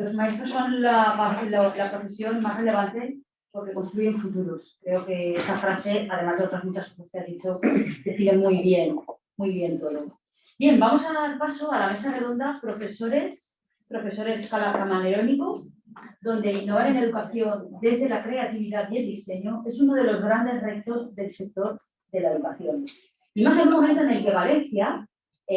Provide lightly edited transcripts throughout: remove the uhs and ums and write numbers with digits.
Los maestros son la profesión más relevante porque construyen futuros. Creo que esa frase, además de otras muchas cosas que has dicho, define muy bien todo. Bien, vamos a dar paso a la mesa redonda profesores camaleónicos, donde innovar en educación desde la creatividad y el diseño es uno de los grandes retos del sector de la educación. Y más en un momento en el que Valencia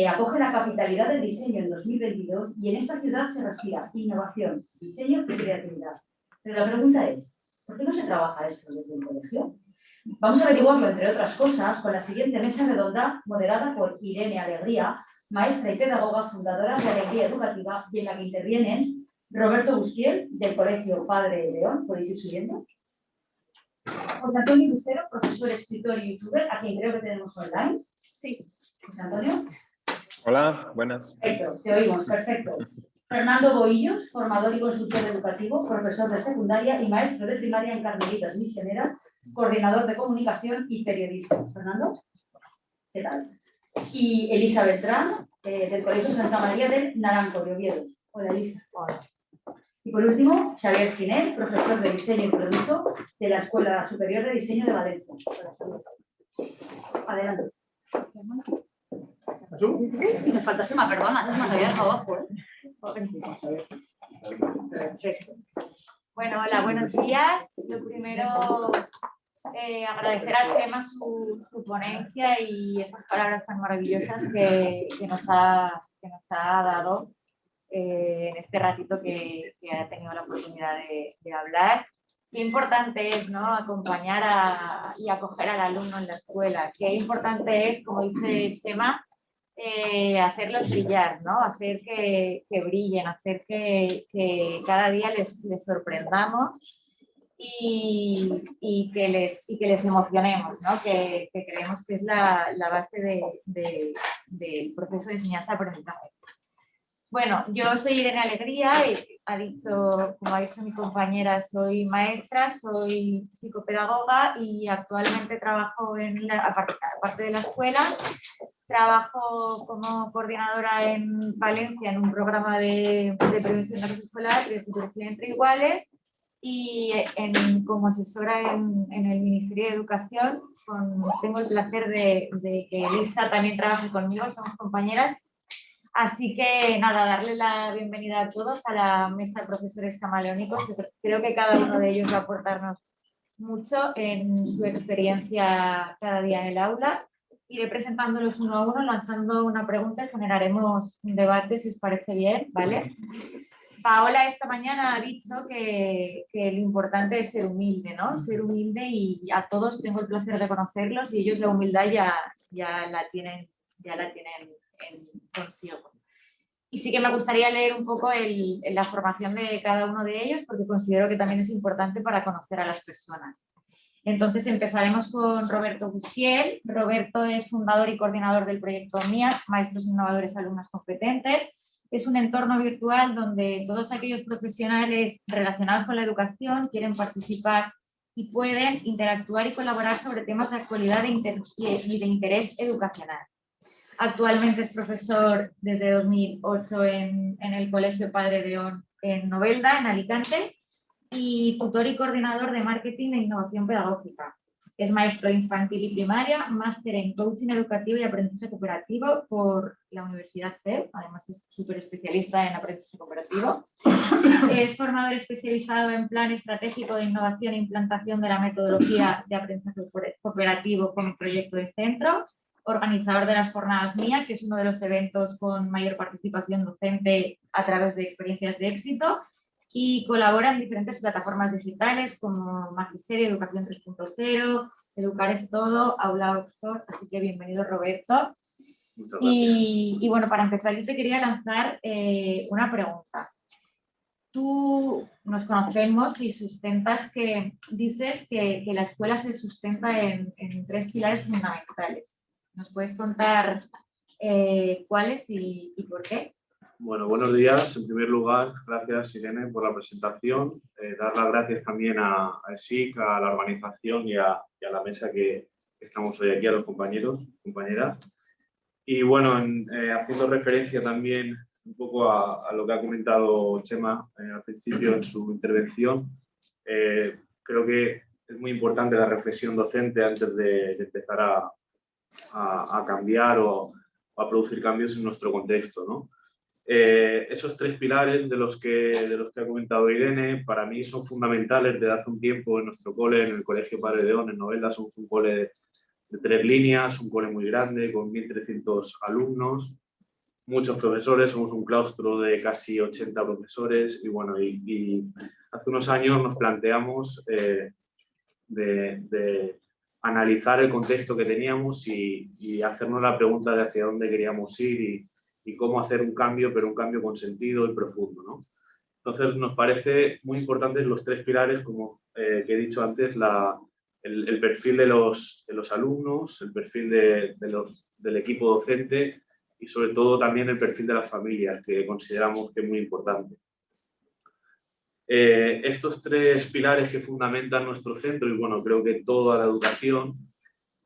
acoge la capitalidad del diseño en 2022 y en esta ciudad se respira innovación, diseño y creatividad. Pero la pregunta es, ¿por qué no se trabaja esto desde el colegio? Vamos a averiguarlo, entre otras cosas, con la siguiente mesa redonda moderada por Irene Alegría, maestra y pedagoga fundadora de Alegría Educativa, y en la que intervienen Roberto Bustiel, del Colegio Padre León. ¿Podéis ir subiendo? José Antonio Lucero, profesor, escritor y youtuber, a quien creo que tenemos online. Sí. José Antonio. Hola, buenas. Perfecto, te oímos, perfecto. Fernando Boillos, formador y consultor educativo, profesor de secundaria y maestro de primaria en Carmelitas Misioneras, coordinador de comunicación y periodismo. Fernando, ¿qué tal? Y Elisa Beltrán, del Colegio Santa María del Naranco, de Oviedo. Hola, Elisa. Hola. Y por último, Xavier Ginel, profesor de diseño y producto de la Escuela Superior de Diseño de Valencia. Adelante. Me falta Chema, perdona, Chema, se había dejado abajo. Perfecto. Bueno, hola, buenos días. Lo primero, agradecer a Chema su ponencia y esas palabras tan maravillosas que nos ha dado en este ratito que ha tenido la oportunidad de hablar. Qué importante es, ¿no?, acompañar y acoger al alumno en la escuela. Qué importante es, como dice Chema, hacerlos brillar, ¿no? Hacer que brillen, hacer que cada día les sorprendamos y que les emocionemos, ¿no? Que creemos que es la base del proceso de enseñanza-aprendizaje. Bueno, yo soy Irene Alegría y como ha dicho mi compañera, soy maestra, soy psicopedagoga y actualmente trabajo aparte de la escuela, trabajo como coordinadora en Valencia en un programa de prevención de acoso escolar y de tutoría entre iguales y como asesora en el Ministerio de Educación. Tengo el placer de que Elisa también trabaje conmigo, somos compañeras. Así que nada, darle la bienvenida a todos a la mesa de profesores camaleónicos. Creo que cada uno de ellos va a aportarnos mucho en su experiencia cada día en el aula. Iré presentándolos uno a uno, lanzando una pregunta y generaremos un debate, si os parece bien, ¿vale? Paola esta mañana ha dicho que lo importante es ser humilde, ¿no? Ser humilde, y a todos tengo el placer de conocerlos y ellos la humildad ya la tienen consigo. Y sí que me gustaría leer un poco la formación de cada uno de ellos porque considero que también es importante para conocer a las personas. Entonces empezaremos con Roberto Bustiel. Roberto es fundador y coordinador del proyecto MIA, Maestros Innovadores, Alumnos Competentes. Es un entorno virtual donde todos aquellos profesionales relacionados con la educación quieren participar y pueden interactuar y colaborar sobre temas de actualidad y de interés educacional. Actualmente es profesor desde 2008 en el Colegio Padre León en Novelda, en Alicante, y tutor y coordinador de marketing e innovación pedagógica. Es maestro de infantil y primaria, máster en coaching educativo y aprendizaje cooperativo por la Universidad CEP, además es súper especialista en aprendizaje cooperativo. Es formador especializado en plan estratégico de innovación e implantación de la metodología de aprendizaje cooperativo con el proyecto de centro, organizador de las jornadas MIA, que es uno de los eventos con mayor participación docente a través de experiencias de éxito, y colabora en diferentes plataformas digitales como Magisterio, Educación 3.0, Educar es Todo, Aula Oxford. Así que bienvenido, Roberto. Muchas gracias. Y bueno, para empezar yo te quería lanzar una pregunta. Tú nos conocemos y dices que la escuela se sustenta en 3 pilares fundamentales. ¿Nos puedes contar cuáles y por qué? Bueno, buenos días. En primer lugar, gracias Irene por la presentación. Dar las gracias también a ESIC, a la organización y a la mesa que estamos hoy aquí, a los compañeros, compañeras. Y bueno, haciendo referencia también un poco a lo que ha comentado Chema al principio en su intervención. Creo que es muy importante la reflexión docente antes de empezar a cambiar o a producir cambios en nuestro contexto, ¿no? Esos 3 pilares de los que ha comentado Irene, para mí son fundamentales. Desde hace un tiempo en nuestro cole, en el Colegio Padre León, en Novelda, somos un cole de 3 líneas, un cole muy grande, con 1.300 alumnos, muchos profesores, somos un claustro de casi 80 profesores y bueno, y hace unos años nos planteamos de analizar el contexto que teníamos y hacernos la pregunta de hacia dónde queríamos ir y cómo hacer un cambio, pero un cambio con sentido y profundo, ¿no? Entonces nos parece muy importantes los 3 pilares, como que he dicho antes, el perfil de los alumnos, el perfil del equipo docente y sobre todo también el perfil de las familias, que consideramos que es muy importante. Estos 3 pilares que fundamentan nuestro centro y bueno, creo que toda la educación,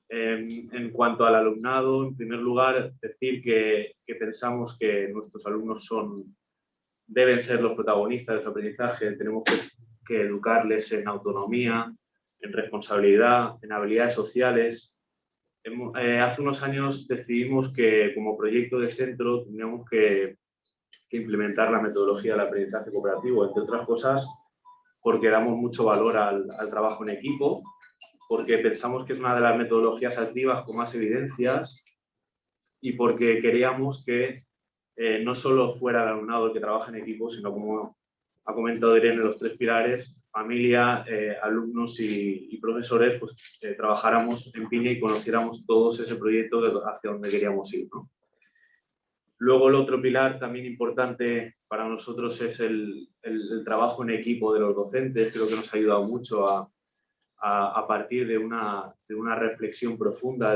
en cuanto al alumnado, en primer lugar, decir que pensamos que nuestros alumnos deben ser los protagonistas de su aprendizaje. Tenemos que educarles en autonomía, en responsabilidad, en habilidades sociales. Hace unos años decidimos que como proyecto de centro teníamos que implementar la metodología del aprendizaje cooperativo, entre otras cosas porque damos mucho valor al trabajo en equipo, porque pensamos que es una de las metodologías activas con más evidencias y porque queríamos que no solo fuera el alumnado el que trabaja en equipo, sino como ha comentado Irene, los 3 pilares, familia, alumnos y profesores, pues trabajáramos en piña y conociéramos todos ese proyecto hacia donde queríamos ir, ¿no? Luego el otro pilar también importante para nosotros es el trabajo en equipo de los docentes. Creo que nos ha ayudado mucho a partir de una reflexión profunda,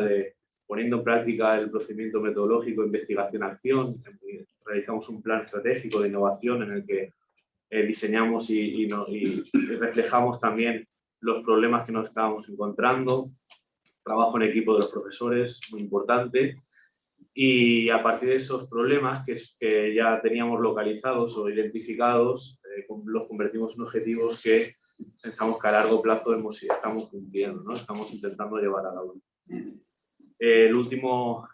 poniendo en práctica el procedimiento metodológico investigación-acción. Realizamos un plan estratégico de innovación en el que diseñamos y reflejamos también los problemas que nos estábamos encontrando. Trabajo en equipo de los profesores, muy importante. Y a partir de esos problemas que ya teníamos localizados o identificados, los convertimos en objetivos que pensamos que a largo plazo estamos cumpliendo, ¿no? Estamos intentando llevar a la aula. El último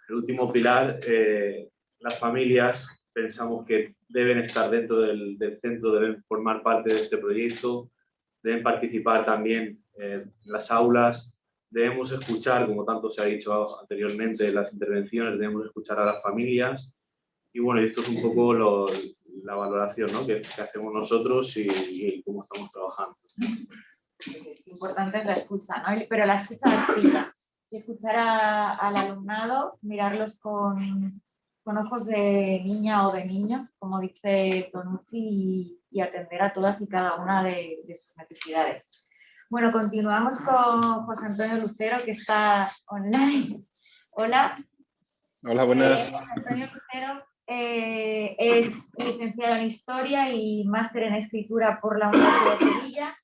pilar, las familias, pensamos que deben estar dentro del centro, deben formar parte de este proyecto, deben participar también en las aulas. Debemos escuchar, como tanto se ha dicho anteriormente en las intervenciones, debemos escuchar a las familias. Y bueno, esto es un poco la valoración, ¿no?, que hacemos nosotros y cómo estamos trabajando. Importante es la escucha, ¿no? Pero la escucha activa. Escuchar al alumnado, mirarlos con ojos de niña o de niño, como dice Tonucci, y atender a todas y cada una de sus necesidades. Bueno, continuamos con José Antonio Lucero, que está online. Hola. Hola, buenas. José Antonio Lucero es licenciado en Historia y máster en Escritura por la Universidad de Sevilla,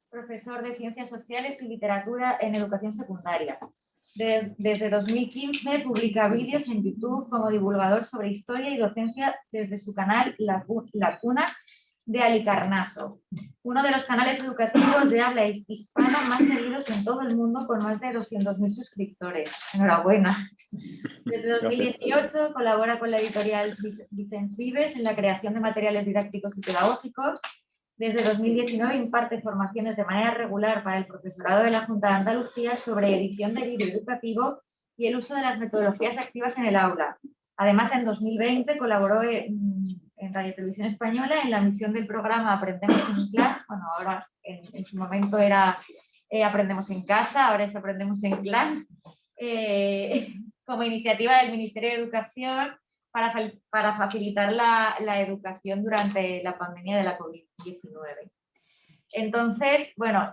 profesor de Ciencias Sociales y Literatura en Educación Secundaria. Desde 2015 publica vídeos en YouTube como divulgador sobre historia y docencia desde su canal La Cuna de Alicarnaso, uno de los canales educativos de habla hispana más seguidos en todo el mundo, con más de 200.000 suscriptores. Enhorabuena. Desde 2018 colabora con la editorial Vicens Vives en la creación de materiales didácticos y pedagógicos. Desde 2019 imparte formaciones de manera regular para el profesorado de la Junta de Andalucía sobre edición de vídeo educativo y el uso de las metodologías activas en el aula. Además, en 2020 colaboró en Radio Televisión Española en la emisión del programa Aprendemos en Clan. Bueno, ahora en su momento era Aprendemos en Casa, ahora es Aprendemos en Clan, como iniciativa del Ministerio de Educación para facilitar la educación durante la pandemia de la COVID-19. Entonces, bueno,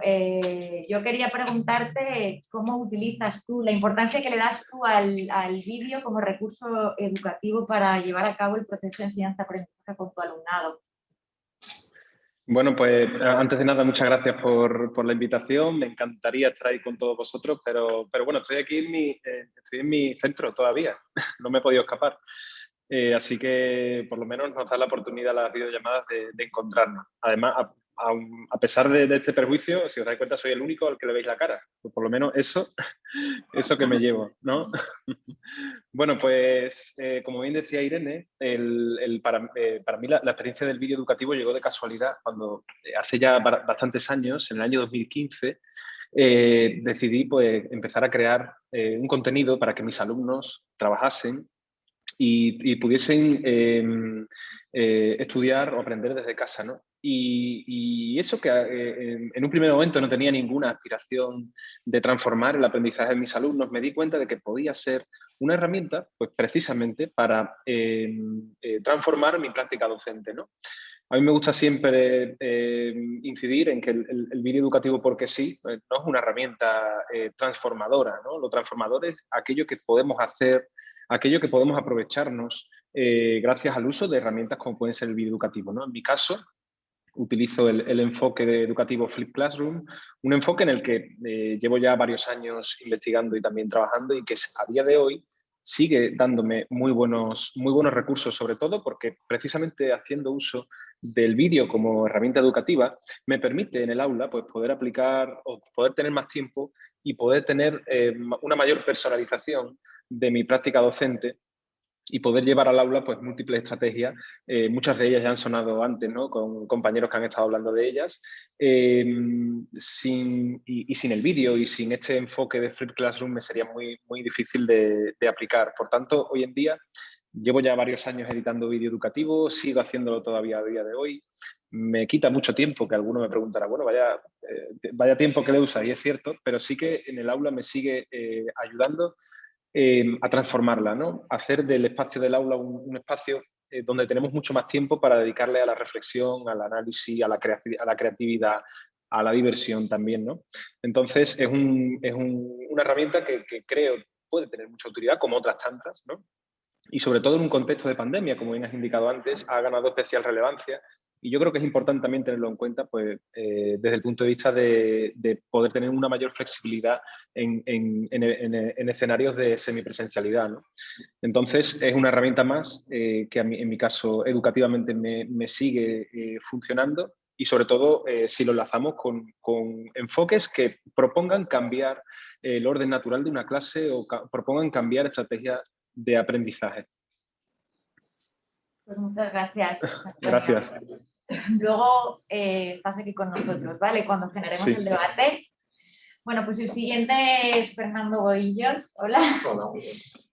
yo quería preguntarte cómo utilizas tú, la importancia que le das tú al vídeo como recurso educativo para llevar a cabo el proceso de enseñanza-aprendizaje con tu alumnado. Bueno, pues antes de nada, muchas gracias por la invitación. Me encantaría estar ahí con todos vosotros, pero bueno, estoy aquí estoy en mi centro todavía, no me he podido escapar. Así que por lo menos nos da la oportunidad las videollamadas de encontrarnos. Además, a pesar de este perjuicio, si os dais cuenta, soy el único al que le veis la cara. Pues por lo menos eso que me llevo, ¿no? Bueno, pues como bien decía Irene, para mí la experiencia del vídeo educativo llegó de casualidad cuando hace ya bastantes años, en el año 2015, decidí pues, empezar a crear un contenido para que mis alumnos trabajasen y pudiesen estudiar o aprender desde casa, ¿no? Y eso que en un primer momento no tenía ninguna aspiración de transformar el aprendizaje de mis alumnos, me di cuenta de que podía ser una herramienta, pues precisamente para transformar mi práctica docente, ¿no? A mí me gusta siempre incidir en que el vídeo educativo porque sí, no es una herramienta transformadora, ¿no? Lo transformador es aquello que podemos hacer, aquello que podemos aprovecharnos gracias al uso de herramientas como pueden ser el vídeo educativo, ¿no? En mi caso, utilizo el enfoque educativo Flip Classroom, un enfoque en el que llevo ya varios años investigando y también trabajando y que a día de hoy sigue dándome muy buenos recursos, sobre todo porque precisamente haciendo uso del vídeo como herramienta educativa me permite en el aula pues, poder aplicar o poder tener más tiempo y poder tener una mayor personalización de mi práctica docente y poder llevar al aula pues, múltiples estrategias. Muchas de ellas ya han sonado antes, ¿no? Con compañeros que han estado hablando de ellas. Sin el vídeo y sin este enfoque de Flip Classroom me sería muy difícil de aplicar. Por tanto, hoy en día llevo ya varios años editando vídeo educativo, sigo haciéndolo todavía a día de hoy. Me quita mucho tiempo, que alguno me preguntará, bueno, vaya tiempo que le usas, y es cierto, pero sí que en el aula me sigue ayudando a transformarla, ¿no? Hacer del espacio del aula un espacio donde tenemos mucho más tiempo para dedicarle a la reflexión, al análisis, a la creatividad, a la diversión también, ¿no? Entonces, es una herramienta que creo puede tener mucha utilidad, como otras tantas, ¿no? Y sobre todo en un contexto de pandemia, como bien has indicado antes, ha ganado especial relevancia. Y yo creo que es importante también tenerlo en cuenta pues, desde el punto de vista de poder tener una mayor flexibilidad en escenarios de semipresencialidad, ¿no? Entonces, es una herramienta más que a mí, en mi caso, educativamente me sigue funcionando y sobre todo si lo enlazamos con enfoques que propongan cambiar el orden natural de una clase o propongan cambiar estrategias de aprendizaje. Pues muchas gracias. Gracias. Luego estás aquí con nosotros, ¿vale? Cuando generemos el debate. Bueno, pues el siguiente es Fernando Boillos. Hola. Hola.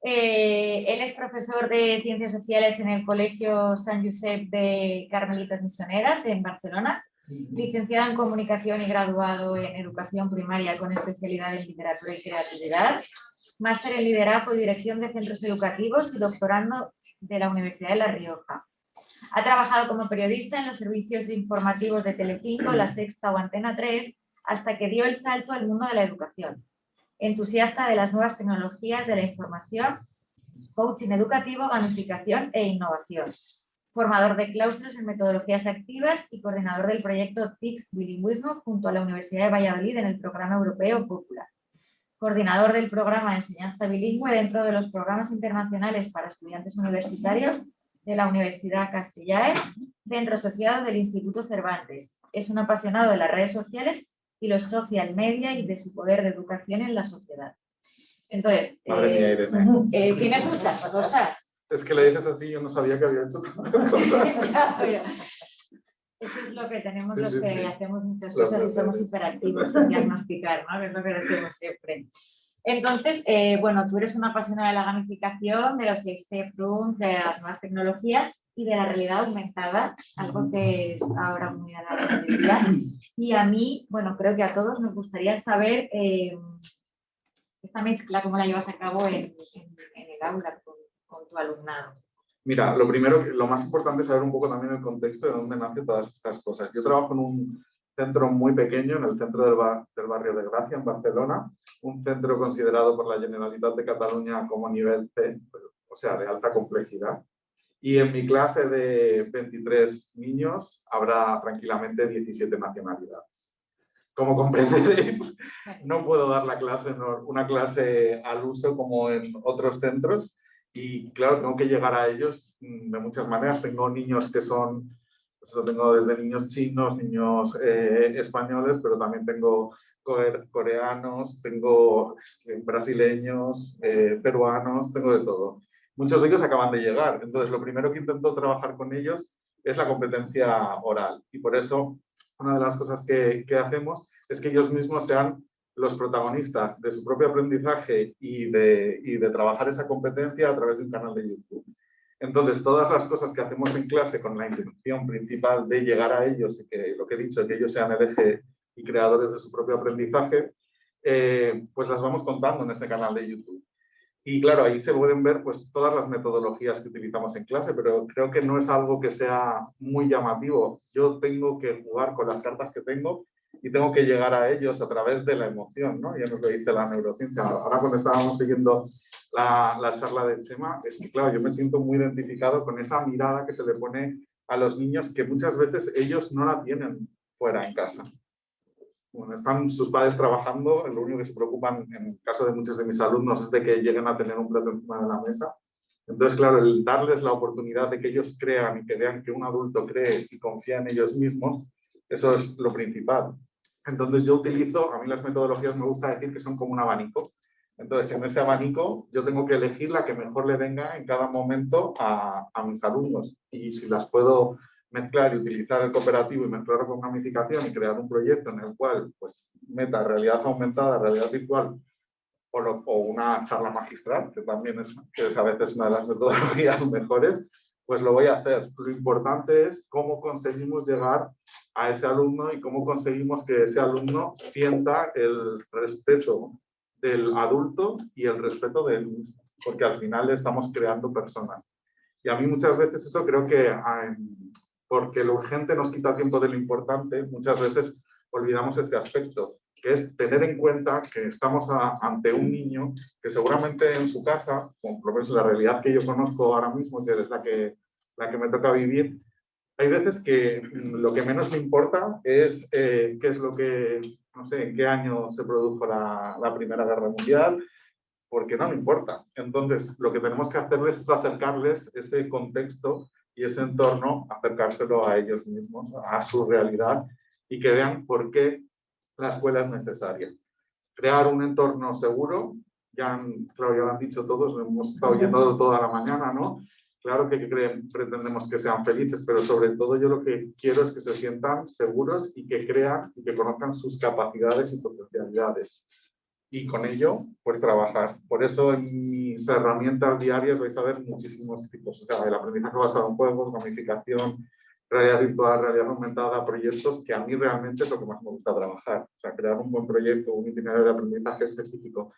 Él es profesor de Ciencias Sociales en el Colegio San Josep de Carmelitas Misioneras en Barcelona, licenciado en Comunicación y graduado en Educación Primaria con especialidad en Literatura y Creatividad, máster en Liderazgo y Dirección de Centros Educativos y doctorando de la Universidad de La Rioja. Ha trabajado como periodista en los servicios informativos de Telecinco, La Sexta o Antena 3, hasta que dio el salto al mundo de la educación. Entusiasta de las nuevas tecnologías de la información, coaching educativo, gamificación e innovación. Formador de claustros en metodologías activas y coordinador del proyecto TICS Bilingüismo junto a la Universidad de Valladolid en el programa europeo Popular. Coordinador del programa de enseñanza bilingüe dentro de los programas internacionales para estudiantes universitarios de la Universidad Castellae, centro asociado del Instituto Cervantes. Es un apasionado de las redes sociales y los social media y de su poder de educación en la sociedad. Entonces, Madre mía, Irene. tienes muchas cosas. Es que le dices así, yo no sabía que había hecho tantas cosas. Eso es lo que tenemos Sí, los sí, que sí. hacemos muchas Los cosas y somos docentes. hiperactivos en diagnosticar, ¿no? Que es lo que decimos siempre. Entonces, bueno, tú eres una apasionada de la gamificación, de los escape rooms, de las nuevas tecnologías y de la realidad aumentada, algo que es ahora muy a la orden del día. Y a mí, bueno, creo que a todos nos gustaría saber esta mezcla, cómo la llevas a cabo en el aula con tu alumnado. Mira, lo más importante es saber un poco también el contexto de dónde nacen todas estas cosas. Yo trabajo en un centro muy pequeño, en el centro del barrio de Gracia, en Barcelona, un centro considerado por la Generalitat de Cataluña como nivel C, o sea, de alta complejidad. Y en mi clase de 23 niños habrá tranquilamente 17 nacionalidades. Como comprenderéis, no puedo dar una clase al uso como en otros centros. Y claro, tengo que llegar a ellos de muchas maneras. Tengo niños que son, pues eso, tengo desde niños chinos, niños españoles, pero también tengo coreanos, tengo brasileños, peruanos, tengo de todo. Muchos de ellos acaban de llegar. Entonces, lo primero que intento trabajar con ellos es la competencia oral. Y por eso, una de las cosas que hacemos es que ellos mismos sean los protagonistas de su propio aprendizaje y de trabajar esa competencia a través de un canal de YouTube. Entonces, todas las cosas que hacemos en clase con la intención principal de llegar a ellos y que lo que he dicho, que ellos sean el eje y creadores de su propio aprendizaje, pues las vamos contando en ese canal de YouTube. Y claro, ahí se pueden ver pues, todas las metodologías que utilizamos en clase, pero creo que no es algo que sea muy llamativo. Yo tengo que jugar con las cartas que tengo y tengo que llegar a ellos a través de la emoción, ¿no? Ya nos lo dice la neurociencia. Ahora cuando estábamos siguiendo la charla de Chema, es que claro, yo me siento muy identificado con esa mirada que se le pone a los niños que muchas veces ellos no la tienen fuera en casa. Bueno, están sus padres trabajando, lo único que se preocupan en el caso de muchos de mis alumnos es de que lleguen a tener un plato encima de la mesa. Entonces, claro, el darles la oportunidad de que ellos crean y que vean que un adulto cree y confía en ellos mismos, eso es lo principal. Entonces yo utilizo, a mí las metodologías me gusta decir que son como un abanico. Entonces en ese abanico yo tengo que elegir la que mejor le venga en cada momento a mis alumnos. Y si las puedo mezclar y utilizar el cooperativo y mezclarlo con gamificación y crear un proyecto en el cual pues meta realidad aumentada, realidad virtual o una charla magistral, que también es a veces una de las metodologías mejores, pues lo voy a hacer. Lo importante es cómo conseguimos llegar a ese alumno y cómo conseguimos que ese alumno sienta el respeto del adulto y el respeto de él mismo, porque al final estamos creando personas. Y a mí muchas veces eso creo que, porque lo urgente nos quita tiempo de lo importante, muchas veces olvidamos este aspecto, que es tener en cuenta que estamos ante un niño que seguramente en su casa, por lo menos la realidad que yo conozco ahora mismo, que es la que me toca vivir, hay veces que lo que menos le importa es qué es lo que, no sé, en qué año se produjo la Primera Guerra Mundial, porque no le importa. Entonces, lo que tenemos que hacerles es acercarles ese contexto y ese entorno, acercárselo a ellos mismos, a su realidad, y que vean por qué la escuela es necesaria. Crear un entorno seguro, claro, ya lo han dicho todos, lo hemos estado oyendo toda la mañana, ¿no? Claro que pretendemos que sean felices, pero sobre todo yo lo que quiero es que se sientan seguros y que crean y que conozcan sus capacidades y potencialidades. Y con ello, pues trabajar. Por eso en mis herramientas diarias vais a ver muchísimos tipos. O sea, el aprendizaje basado en juegos, gamificación, realidad virtual, realidad aumentada, proyectos que a mí realmente es lo que más me gusta trabajar. O sea, crear un buen proyecto, un itinerario de aprendizaje específico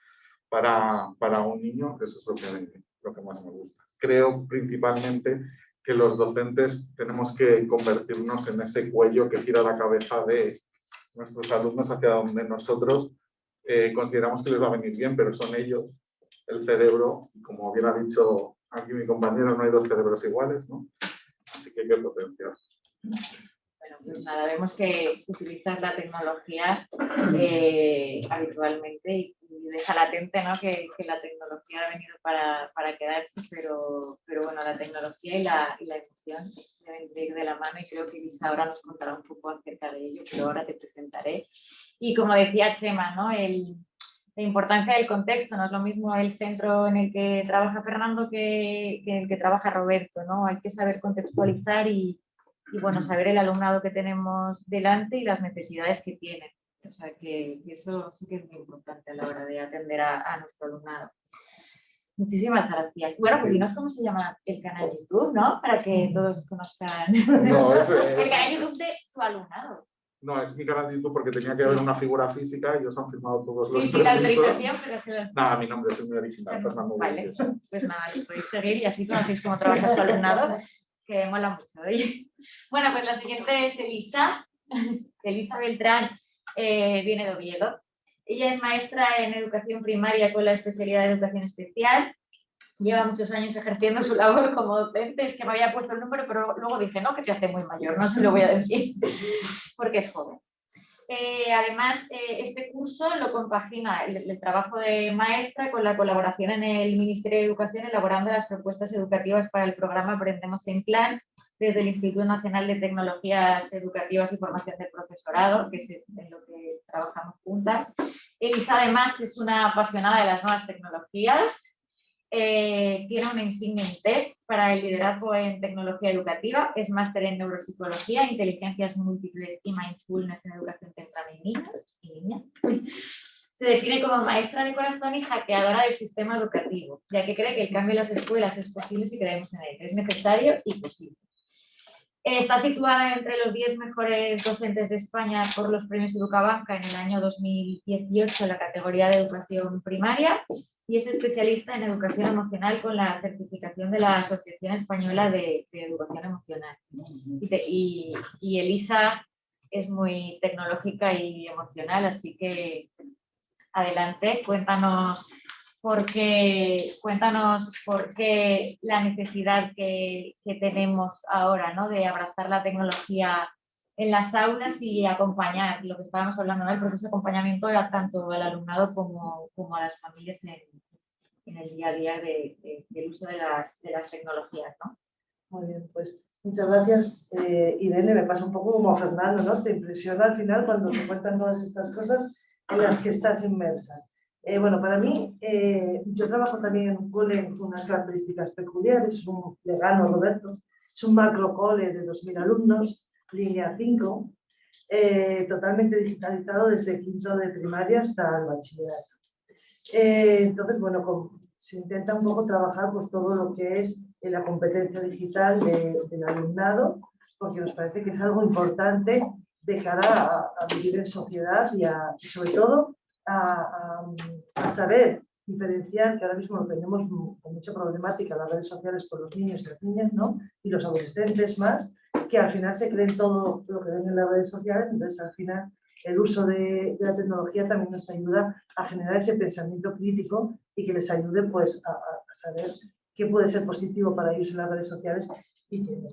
para un niño, eso es lo que más me gusta. Creo principalmente que los docentes tenemos que convertirnos en ese cuello que gira la cabeza de nuestros alumnos hacia donde nosotros consideramos que les va a venir bien, pero son ellos, el cerebro, como bien ha dicho aquí mi compañero, no hay dos cerebros iguales, ¿no? Así que hay que potenciar. Bueno, pues nada, vemos que utilizas la tecnología habitualmente y deja latente, ¿no? que la tecnología ha venido para quedarse, pero bueno, la tecnología y la emoción deben de ir de la mano y creo que Elisa ahora nos contará un poco acerca de ello, pero ahora te presentaré. Y como decía Chema, ¿no? La importancia del contexto, no es lo mismo el centro en el que trabaja Fernando que en el que trabaja Roberto, ¿no? Hay que saber contextualizar y bueno, saber el alumnado que tenemos delante y las necesidades que tienen. O sea, que eso sí que es muy importante a la hora de atender a nuestro alumnado. Muchísimas gracias. Bueno, pues dinos cómo se llama el canal YouTube, ¿no? Para que todos conozcan No, el canal YouTube de tu alumnado. No, es mi canal de YouTube porque tenía que haber una figura física y ellos han firmado todos los Sí, la permisos. autorización, pero... Nada, mi nombre es muy original, Fernando. Vale, pues nada, lo podéis seguir y así conocéis cómo trabaja su alumnado, que mola mucho. Bueno, pues la siguiente es Elisa. Elisa Beltrán viene de Oviedo. Ella es maestra en educación primaria con la especialidad de educación especial. Lleva muchos años ejerciendo su labor como docente. Es que me había puesto el número, pero luego dije, no, que te hace muy mayor, no se lo voy a decir, porque es joven. Además, este curso lo compagina el trabajo de maestra con la colaboración en el Ministerio de Educación, elaborando las propuestas educativas para el programa Aprendemos en Clan, desde el Instituto Nacional de Tecnologías Educativas y Formación del Profesorado, que es en lo que trabajamos juntas. Elisa, además, es una apasionada de las nuevas tecnologías. Tiene una insignia en TEC para el liderazgo en tecnología educativa, es máster en neuropsicología, inteligencias múltiples y mindfulness en educación temprana y niñas. Se define como maestra de corazón y hackeadora del sistema educativo, ya que cree que el cambio en las escuelas es posible si creemos en él, es necesario y posible. Está situada entre los 10 mejores docentes de España por los premios Educabanca en el año 2018 en la categoría de educación primaria y es especialista en educación emocional con la certificación de la Asociación Española de Educación Emocional. Y Elisa es muy tecnológica y emocional, así que adelante, cuéntanos por qué la necesidad que tenemos ahora, ¿no?, de abrazar la tecnología en las aulas y acompañar, lo que estábamos hablando, ¿no?, el proceso de acompañamiento tanto al alumnado como a las familias en el día a día del uso de las tecnologías, ¿no? Muy bien, pues muchas gracias, Irene. Me pasa un poco como a Fernando, ¿no? Te impresiona al final cuando te cuentan todas estas cosas en las que estás inmersa. Bueno, para mí, yo trabajo también en un cole con unas características peculiares, es un Legano Roberto, es un macro cole de 2000 alumnos, línea 5, totalmente digitalizado desde quinto de primaria hasta el bachillerato. Entonces, bueno, se intenta un poco trabajar pues, todo lo que es la competencia digital del alumnado, porque nos parece que es algo importante de cara a vivir en sociedad y sobre todo a saber diferenciar, que ahora mismo lo tenemos con mucha problemática las redes sociales con los niños y las niñas, ¿no? Y los adolescentes más, que al final se creen todo lo que ven en las redes sociales, entonces al final el uso de la tecnología también nos ayuda a generar ese pensamiento crítico y que les ayude pues, a saber qué puede ser positivo para ellos en las redes sociales y qué no.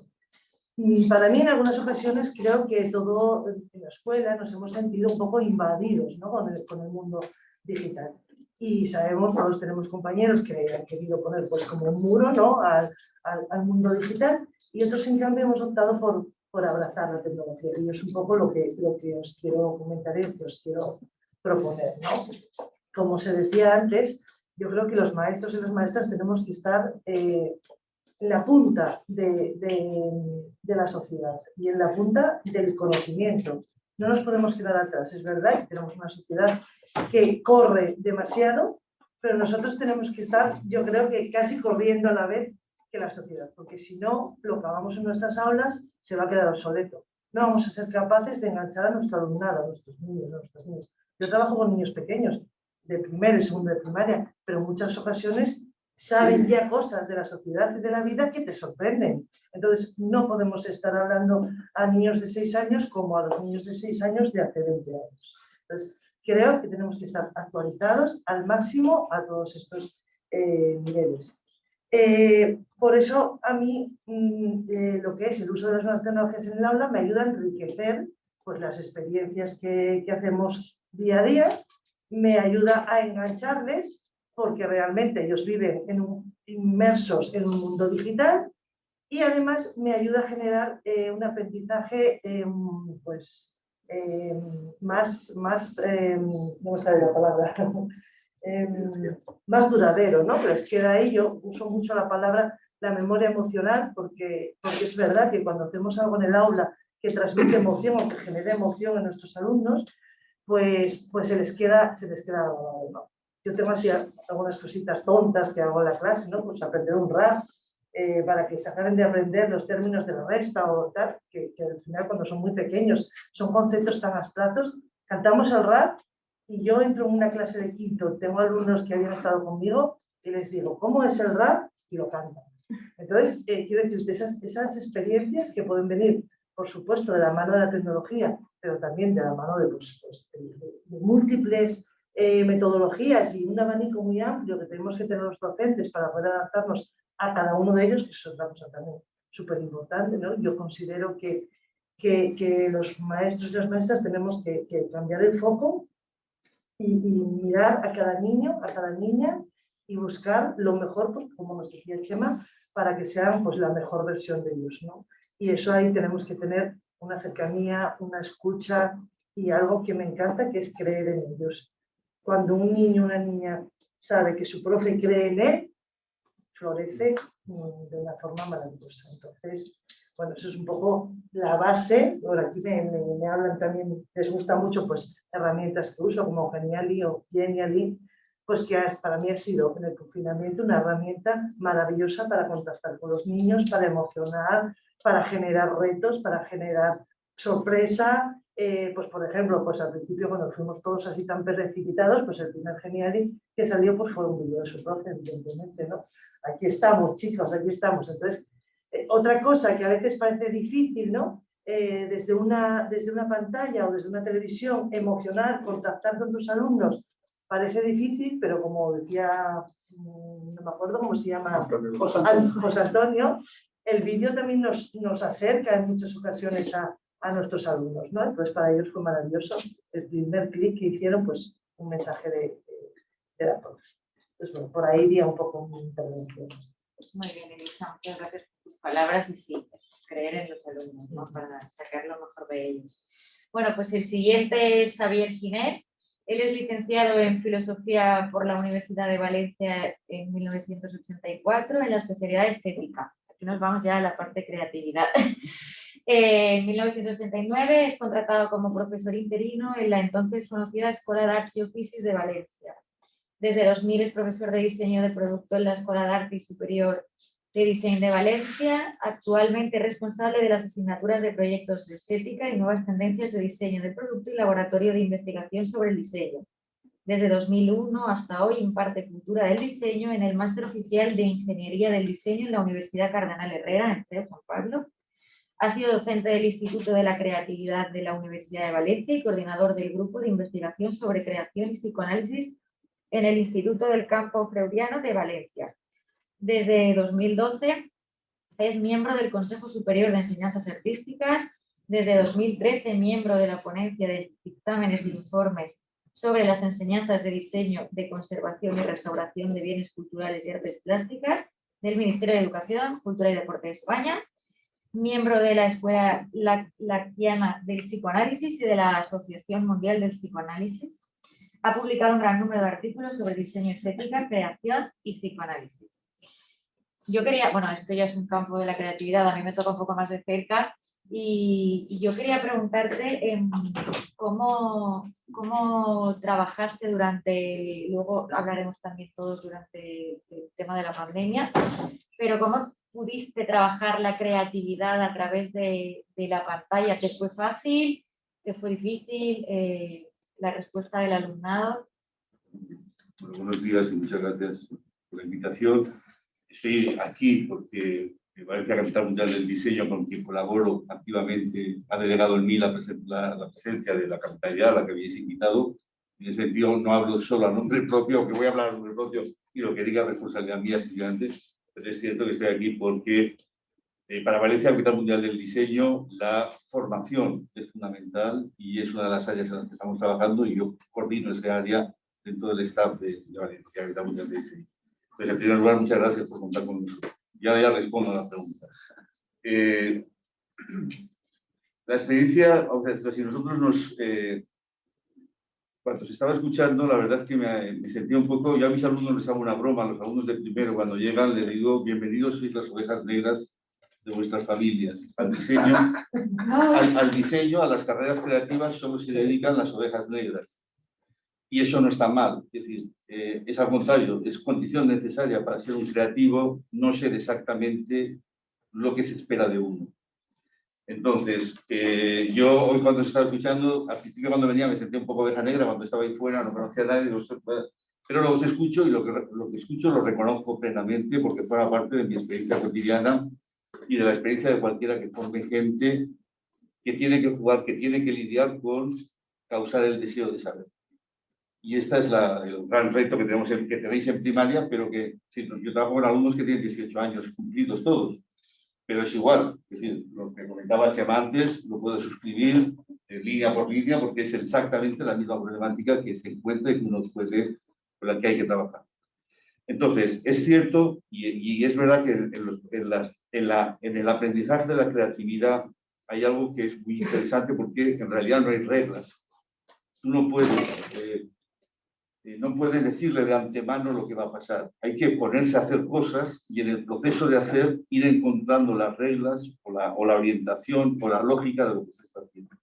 Para mí, en algunas ocasiones, creo que todo en la escuela nos hemos sentido un poco invadidos, ¿no?, con el mundo digital. Y sabemos, todos tenemos compañeros que han querido poner pues, como un muro, ¿no?, al mundo digital, y otros, en cambio, hemos optado por abrazar la tecnología. Y es un poco lo que os quiero comentar y lo que os quiero proponer, ¿no? Como se decía antes, yo creo que los maestros y las maestras tenemos que estar en la punta de la sociedad y en la punta del conocimiento. No nos podemos quedar atrás. Es verdad que tenemos una sociedad que corre demasiado, pero nosotros tenemos que estar, yo creo que casi corriendo a la vez que la sociedad, porque si no, lo que hagamos en nuestras aulas se va a quedar obsoleto. No vamos a ser capaces de enganchar a nuestro alumnado, a nuestros niños, a nuestras niñas. Yo trabajo con niños pequeños, de primero y segundo de primaria, pero en muchas ocasiones saben ya cosas de la sociedad y de la vida que te sorprenden. Entonces, no podemos estar hablando a niños de 6 años como a los niños de 6 años de hace 20 años. Entonces, creo que tenemos que estar actualizados al máximo a todos estos niveles. Por eso, a mí, lo que es el uso de las nuevas tecnologías en el aula me ayuda a enriquecer pues, las experiencias que hacemos día a día, me ayuda a engancharles porque realmente ellos viven inmersos en un mundo digital y además me ayuda a generar un aprendizaje pues, más no me sale la palabra, más duradero, ¿no? Pero es que de ahí yo uso mucho la palabra la memoria emocional porque es verdad que cuando hacemos algo en el aula que transmite emoción o que genera emoción en nuestros alumnos, pues se les queda grabado, ¿no? Yo tengo así algunas cositas tontas que hago en la clase, ¿no? Pues aprender un rap para que se acaben de aprender los términos de la resta o tal, que al final cuando son muy pequeños son conceptos tan abstractos. Cantamos el rap y yo entro en una clase de quinto, tengo alumnos que habían estado conmigo y les digo, ¿cómo es el rap? Y lo cantan. Entonces, quiero decir, esas experiencias que pueden venir, por supuesto, de la mano de la tecnología, pero también de la mano de múltiples metodologías y un abanico muy amplio que tenemos que tener los docentes para poder adaptarnos a cada uno de ellos, que es otra cosa también súper importante, ¿no? Yo considero que que los maestros y las maestras tenemos que cambiar el foco y mirar a cada niño, a cada niña y buscar lo mejor, pues, como nos decía Chema, para que sean pues, la mejor versión de ellos, ¿no? Y eso ahí tenemos que tener una cercanía, una escucha y algo que me encanta, que es creer en ellos. Cuando un niño o una niña sabe que su profe cree en él, florece de una forma maravillosa. Entonces, bueno, eso es un poco la base. Bueno, aquí me hablan también, les gusta mucho pues herramientas que uso como Genially o Genially, pues que para mí ha sido en el confinamiento una herramienta maravillosa para contactar con los niños, para emocionar, para generar retos, para generar sorpresa. Pues por ejemplo, pues al principio cuando fuimos todos así tan precipitados, pues el primer Genially que salió pues fue un vídeo de su profe, evidentemente, ¿no? Aquí estamos, chicos, aquí estamos. Entonces, otra cosa que a veces parece difícil, ¿no? Desde una pantalla o desde una televisión, emocionar, contactar con tus alumnos, parece difícil, pero como decía, no me acuerdo cómo se llama, José Antonio, el vídeo también nos acerca en muchas ocasiones a nuestros alumnos, ¿no? Entonces para ellos fue maravilloso el primer clic que hicieron, pues un mensaje de la profe. Entonces, bueno, por ahí iría un poco mi intervención. Muy bien, Elisa, muchas gracias por tus palabras y sí, creer en los alumnos, ¿no? Para sacar lo mejor de ellos. Bueno, pues el siguiente es Xavier Giner. Él es licenciado en Filosofía por la Universidad de Valencia en 1984 en la especialidad de Estética. Aquí nos vamos ya a la parte de creatividad. En 1989 es contratado como profesor interino en la entonces conocida Escuela de Arts y Oficis de Valencia. Desde 2000 es profesor de diseño de producto en la Escuela de Arte y Superior de Diseño de Valencia. Actualmente es responsable de las asignaturas de proyectos de estética y nuevas tendencias de diseño de producto y laboratorio de investigación sobre el diseño. Desde 2001 hasta hoy imparte cultura del diseño en el máster oficial de Ingeniería del Diseño en la Universidad Cardenal Herrera, en CEU, San Pablo. Ha sido docente del Instituto de la Creatividad de la Universidad de Valencia y coordinador del Grupo de Investigación sobre Creación y Psicoanálisis en el Instituto del Campo Freudiano de Valencia. Desde 2012 es miembro del Consejo Superior de Enseñanzas Artísticas. Desde 2013 miembro de la ponencia de dictámenes e informes sobre las enseñanzas de diseño, de conservación y restauración de bienes culturales y artes plásticas del Ministerio de Educación, Cultura y Deporte de España. Miembro de la Escuela Lackiana del Psicoanálisis y de la Asociación Mundial del Psicoanálisis. Ha publicado un gran número de artículos sobre diseño, estética, creación y psicoanálisis. Yo quería, bueno, esto ya es un campo de la creatividad, a mí me toca un poco más de cerca, y yo quería preguntarte cómo trabajaste durante, luego hablaremos también todos durante el tema de la pandemia, pero cómo pudiste trabajar la creatividad a través de la pantalla. ¿Te fue fácil? ¿Te fue difícil? La respuesta del alumnado. Bueno, buenos días y muchas gracias por la invitación. Estoy aquí porque Valencia Capital Mundial del Diseño, con quien colaboro activamente, ha delegado en mí la presencia de la capitalidad a la que habéis invitado. En ese sentido, no hablo solo a nombre propio, aunque voy a hablar a nombre propio y lo que diga responsabilidad mía, estudiante, pero es cierto que estoy aquí porque para Valencia Capital Mundial del Diseño la formación es fundamental y es una de las áreas en las que estamos trabajando, y yo coordino ese área dentro del staff de Valencia Capital Mundial del Diseño. Entonces, en primer lugar, muchas gracias por contar con nosotros. Ya respondo a la pregunta. La experiencia, vamos a decirlo así, nosotros cuando se estaba escuchando, la verdad es que me sentía un poco, yo a mis alumnos les hago una broma, a los alumnos de primero, cuando llegan les digo, bienvenidos, sois las ovejas negras de vuestras familias. Al diseño, a las carreras creativas solo se dedican las ovejas negras. Y eso no está mal, es decir, es al contrario, es condición necesaria para ser un creativo no ser exactamente lo que se espera de uno. Entonces, yo hoy cuando estaba escuchando, al principio cuando venía me sentía un poco oveja negra, cuando estaba ahí fuera no conocía a nadie, pero luego os escucho y lo que escucho lo reconozco plenamente porque forma parte de mi experiencia cotidiana y de la experiencia de cualquiera que forme gente que tiene que jugar, que tiene que lidiar con causar el deseo de saber. Y este es el gran reto que tenéis en primaria, pero que sí, yo trabajo con alumnos que tienen 18 años cumplidos todos. pero es igual. Es decir, lo que comentaba Chema antes, lo puedo suscribir línea por línea porque es exactamente la misma problemática que se encuentra y que uno puede, con la que hay que trabajar. Entonces, es cierto y es verdad que en el aprendizaje de la creatividad hay algo que es muy interesante porque en realidad no hay reglas. Tú no puedes decirle de antemano lo que va a pasar. Hay que ponerse a hacer cosas y en el proceso de hacer ir encontrando las reglas o la orientación o la lógica de lo que se está haciendo.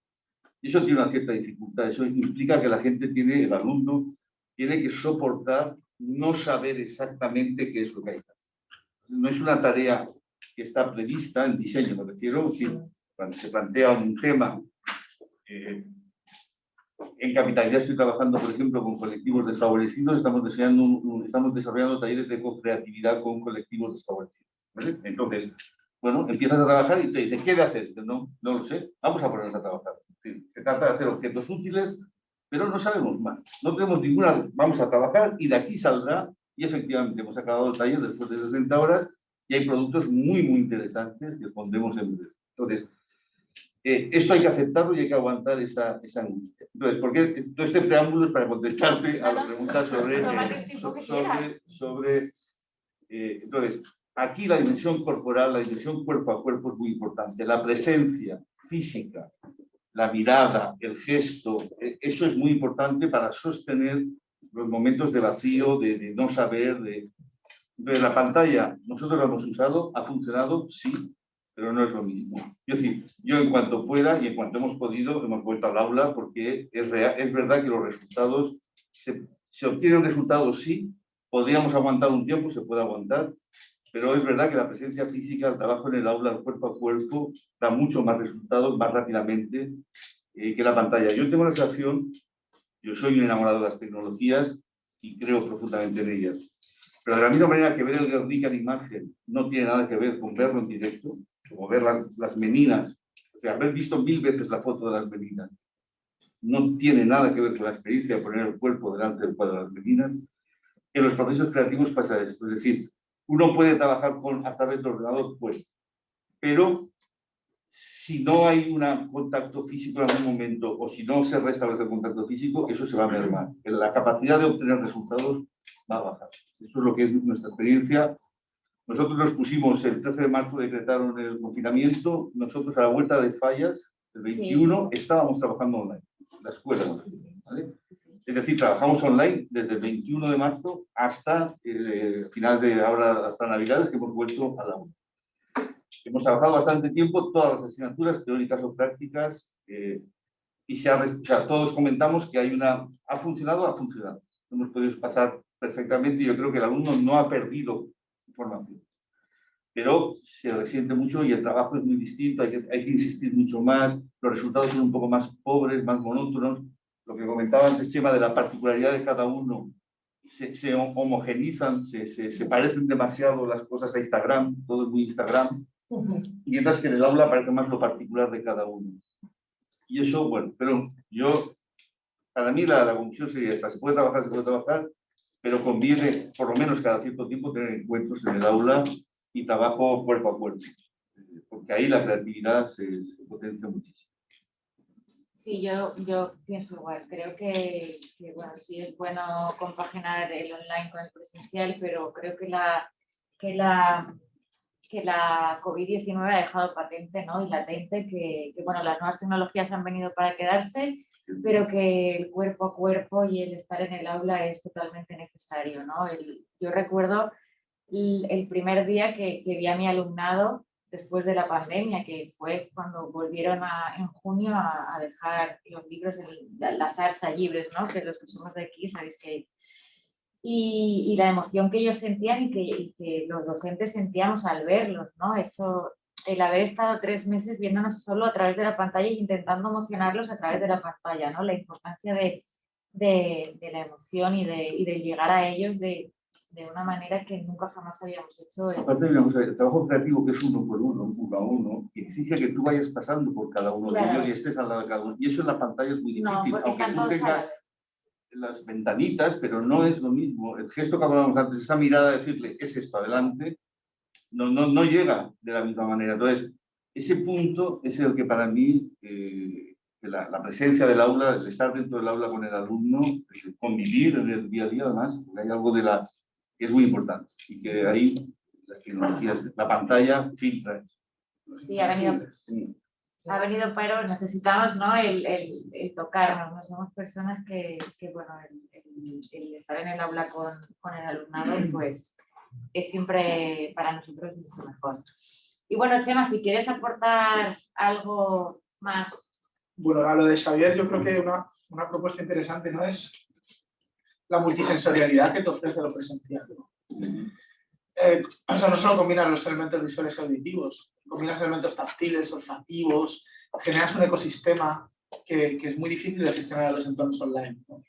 Y eso tiene una cierta dificultad. Eso implica que el alumno, tiene que soportar no saber exactamente qué es lo que hay que hacer. No es una tarea que está prevista en diseño, me refiero, cuando se plantea un tema. En Capitalidad estoy trabajando, por ejemplo, con colectivos desfavorecidos, estamos desarrollando talleres de co-creatividad con colectivos desfavorecidos. ¿Vale? Entonces, bueno, empiezas a trabajar y te dicen, ¿qué he de hacer? Dices, no lo sé, vamos a ponernos a trabajar. Sí, se trata de hacer objetos útiles, pero no sabemos más. No tenemos ninguna, vamos a trabajar y de aquí saldrá, y efectivamente hemos acabado el taller después de 60 horas y hay productos muy, muy interesantes que pondremos en breve. Entonces, esto hay que aceptarlo y hay que aguantar esa angustia. Entonces, porque todo este preámbulo es para contestarte a la pregunta entonces, aquí la dimensión corporal, la dimensión cuerpo a cuerpo es muy importante. La presencia física, la mirada, el gesto, eso es muy importante para sostener los momentos de vacío, de no saber. De la pantalla, nosotros la hemos usado, ha funcionado, sí, pero no es lo mismo. Es decir, yo en cuanto pueda y en cuanto hemos podido, hemos vuelto al aula porque es verdad que los resultados, se obtienen resultados, sí, podríamos aguantar un tiempo, se puede aguantar, pero es verdad que la presencia física, el trabajo en el aula, el cuerpo a cuerpo, da mucho más resultados, más rápidamente que la pantalla. Yo tengo la sensación, yo soy un enamorado de las tecnologías y creo profundamente en ellas. Pero de la misma manera que ver el Guernica en imagen no tiene nada que ver con verlo en directo, como ver las meninas, o sea, haber visto 1000 veces la foto de las meninas, no tiene nada que ver con la experiencia de poner el cuerpo delante del cuadro de las meninas. En los procesos creativos pasa esto, es decir, uno puede trabajar a través del ordenador, pues, pero si no hay un contacto físico en algún momento o si no se restablece el contacto físico, eso se va a mermar. La capacidad de obtener resultados va a bajar. Eso es lo que es nuestra experiencia. Nosotros nos pusimos el 13 de marzo, decretaron el confinamiento. Nosotros a la vuelta de Fallas, el 21, estábamos trabajando online, la escuela. ¿Vale? Es decir, trabajamos online desde el 21 de marzo hasta finales de ahora, hasta Navidades, que hemos vuelto a la aula. Hemos trabajado bastante tiempo, todas las asignaturas, teóricas o prácticas, y todos comentamos que ha funcionado. Hemos podido pasar perfectamente y yo creo que el alumno no ha perdido información. Pero se resiente mucho y el trabajo es muy distinto, hay que insistir mucho más, los resultados son un poco más pobres, más monótonos. Lo que comentaba antes, Chema, de la particularidad de cada uno, se homogenizan, se parecen demasiado las cosas a Instagram, todo es muy Instagram, mientras que en el aula aparece más lo particular de cada uno. Y eso, bueno, pero para mí la conclusión sería esta: se puede trabajar, pero conviene por lo menos cada cierto tiempo tener encuentros en el aula y trabajo cuerpo a cuerpo, porque ahí la creatividad se potencia muchísimo. Sí, yo pienso igual. Creo que bueno, sí es bueno compaginar el online con el presencial, pero creo que la COVID-19 ha dejado patente, ¿no? Y latente que bueno, las nuevas tecnologías han venido para quedarse, pero que el cuerpo a cuerpo y el estar en el aula es totalmente necesario, ¿no? Yo recuerdo el primer día que vi a mi alumnado después de la pandemia, que fue cuando volvieron en junio a dejar los libros en las ARSA libres, ¿no? Que los que somos de aquí sabéis que... Y la emoción que ellos sentían y que los docentes sentíamos al verlos, ¿no? Eso, el haber estado 3 meses viéndonos solo a través de la pantalla e intentando emocionarlos a través de la pantalla, ¿no? La importancia de la emoción y de llegar a ellos de una manera que nunca jamás habíamos hecho. Aparte de una cosa, el trabajo creativo, que es uno por uno, uno a uno, exige que tú vayas pasando por cada uno de ellos y estés al lado de cada uno. Y eso en la pantalla es muy difícil, aunque tú tengas las ventanitas, pero no es lo mismo. El gesto que hablábamos antes, esa mirada de decirle, es esto, adelante, no llega de la misma manera. Entonces, ese punto es el que para mí, la presencia del aula, el estar dentro del aula con el alumno, el convivir en el día a día, además, porque hay algo que es muy importante y que ahí las tecnologías, la pantalla filtra. Sí, ha venido, pero necesitamos, ¿no? el tocarnos, ¿no? Somos personas que bueno, el estar en el aula con el alumnado, pues es siempre para nosotros mucho mejor. Y bueno, Chema, si quieres aportar algo más. Bueno, a lo de Xavier, yo creo que una propuesta interesante, ¿no?, es la multisensorialidad que te ofrece lo presencial, ¿no? O sea, no solo combinas los elementos visuales y auditivos, combinas elementos táctiles, olfativos, generas un ecosistema que es muy difícil de gestionar en los entornos online, ¿no?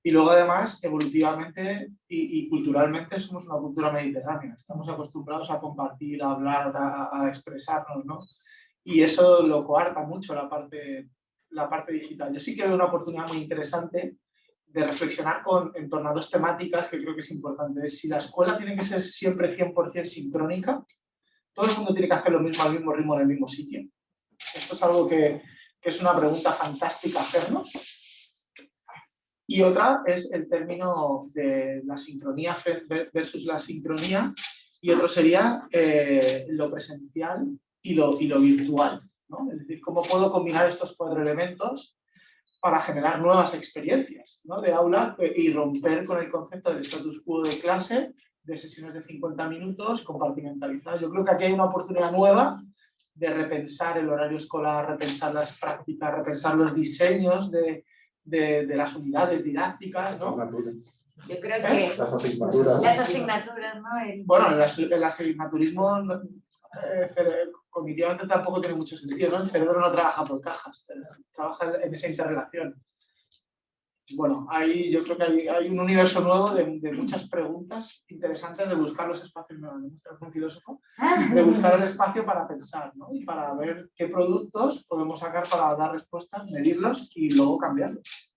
Y luego, además, evolutivamente y culturalmente somos una cultura mediterránea. Estamos acostumbrados a compartir, a hablar, a expresarnos, ¿no? Y eso lo coarta mucho la parte digital. Yo sí que veo una oportunidad muy interesante de reflexionar en torno a dos temáticas que creo que es importante. Si la escuela tiene que ser siempre 100% sincrónica, todo el mundo tiene que hacer lo mismo al mismo ritmo en el mismo sitio. Esto es algo que es una pregunta fantástica hacernos. Y otra es el término de la sincronía versus la sincronía, y otro sería lo presencial y lo virtual, ¿no? Es decir, cómo puedo combinar estos 4 elementos para generar nuevas experiencias, ¿no?, de aula y romper con el concepto del status quo de clase, de sesiones de 50 minutos compartimentalizadas. Yo creo que aquí hay una oportunidad nueva de repensar el horario escolar, repensar las prácticas, repensar los diseños de las unidades didácticas, ¿no? Yo creo que las asignaturas. Las asignaturas, ¿no? Bueno, el asignaturismo cognitivamente tampoco tiene mucho sentido, ¿no? El cerebro no trabaja por cajas, trabaja en esa interrelación. Bueno, ahí yo creo que hay un universo nuevo de muchas preguntas interesantes, de buscar los espacios, me muestra un filósofo, de buscar el espacio para pensar, ¿no? Y para ver qué productos podemos sacar para dar respuestas, medirlos y luego cambiarlos.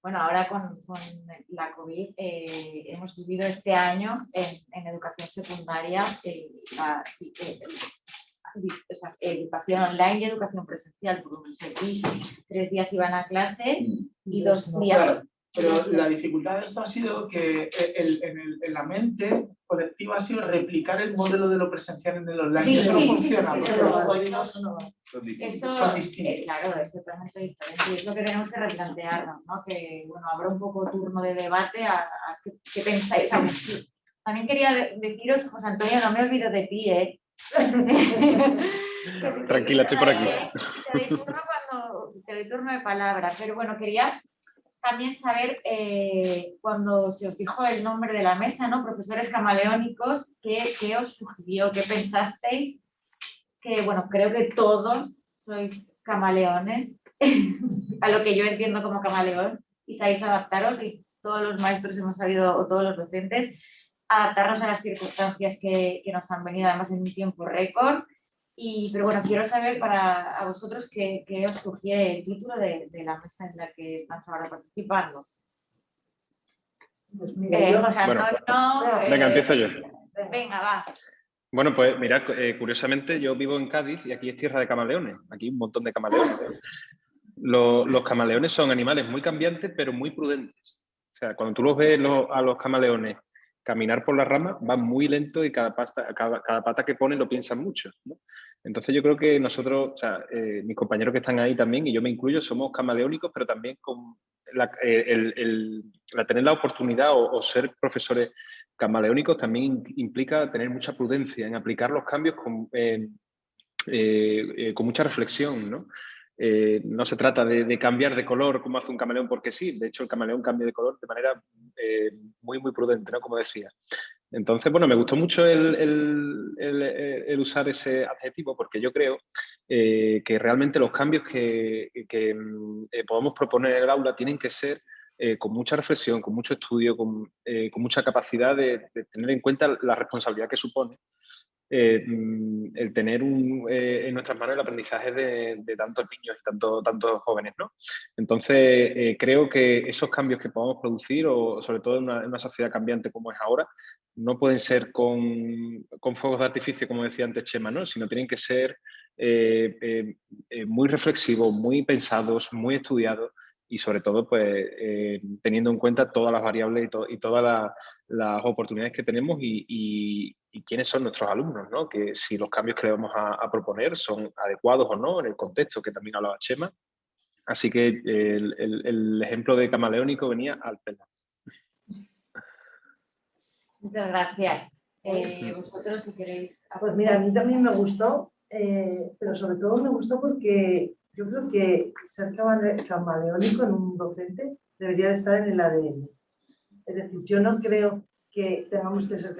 Bueno, ahora con la COVID hemos vivido este año en educación secundaria educación online y educación presencial, por lo menos aquí 3 días iban a clase y 2 días... Claro, pero la dificultad de esto ha sido que en la mente colectiva ha sido replicar el modelo de lo presencial en el online. Sí, eso no funciona, sí, porque los códigos son distintos. Claro, es totalmente diferente y es lo que tenemos que replantearnos, ¿no? Que, bueno, habrá un poco turno de debate a qué pensáis. O sea, también quería deciros, José Antonio, no me olvido de ti, ¿eh? Tranquila, estoy por aquí. Te doy turno de palabra, pero bueno, quería también saber, cuando se os dijo el nombre de la mesa, ¿no?, profesores camaleónicos, ¿qué os sugirió? ¿Qué pensasteis? Que, bueno, creo que todos sois camaleones, a lo que yo entiendo como camaleón, y sabéis adaptaros, y todos los maestros hemos sabido, o todos los docentes, adaptarnos a las circunstancias que nos han venido, además en un tiempo récord. Pero bueno, quiero saber a vosotros qué os sugiere el título de la mesa en la que estamos ahora participando. Pues mira, José Antonio, Venga, empiezo yo. Venga, va. Bueno, pues mirad, curiosamente yo vivo en Cádiz y aquí es tierra de camaleones. Aquí hay un montón de camaleones. Los camaleones son animales muy cambiantes, pero muy prudentes. O sea, cuando tú los ves a los camaleones caminar por las ramas, van muy lento y cada pata que ponen lo piensan mucho, ¿no? Entonces yo creo que nosotros, o sea, mis compañeros que están ahí también, y yo me incluyo, somos camaleónicos, pero también con tener la oportunidad o ser profesores camaleónicos también implica tener mucha prudencia en aplicar los cambios con mucha reflexión, ¿no? No se trata de cambiar de color como hace un camaleón porque sí. De hecho, el camaleón cambia de color de manera muy, muy prudente, ¿no?, como decía. Entonces, bueno, me gustó mucho el usar ese adjetivo porque yo creo que realmente los cambios que podamos proponer en el aula tienen que ser con mucha reflexión, con mucho estudio, con mucha capacidad de tener en cuenta la responsabilidad que supone el tener en nuestras manos el aprendizaje de tantos niños y tantos jóvenes, ¿no? Entonces, creo que esos cambios que podamos producir, o sobre todo en una sociedad cambiante como es ahora, no pueden ser con fuegos de artificio, como decía antes Chema, ¿no? Sino tienen que ser muy reflexivos, muy pensados, muy estudiados y sobre todo pues, teniendo en cuenta todas las variables y todas las oportunidades que tenemos y quiénes son nuestros alumnos, ¿no? Que si los cambios que le vamos a proponer son adecuados o no en el contexto que también hablaba Chema. Así que el ejemplo de Camaleónico venía al pelo. Muchas gracias. Vosotros, si queréis... Pues mira, a mí también me gustó, pero sobre todo me gustó porque yo creo que ser camaleónico en un docente debería de estar en el ADN. Es decir, yo no creo que tengamos que ser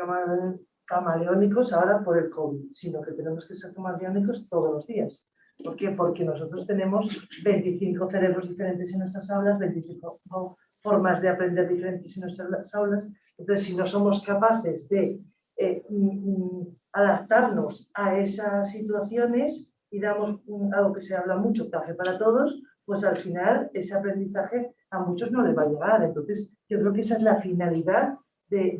camaleónicos ahora por el COVID, sino que tenemos que ser camaleónicos todos los días. ¿Por qué? Porque nosotros tenemos 25 cerebros diferentes en nuestras aulas, 25 formas de aprender diferentes en nuestras aulas. Entonces, si no somos capaces de adaptarnos a esas situaciones y damos algo que se habla mucho, café para todos, pues al final ese aprendizaje a muchos no les va a llegar. Entonces, yo creo que esa es la finalidad de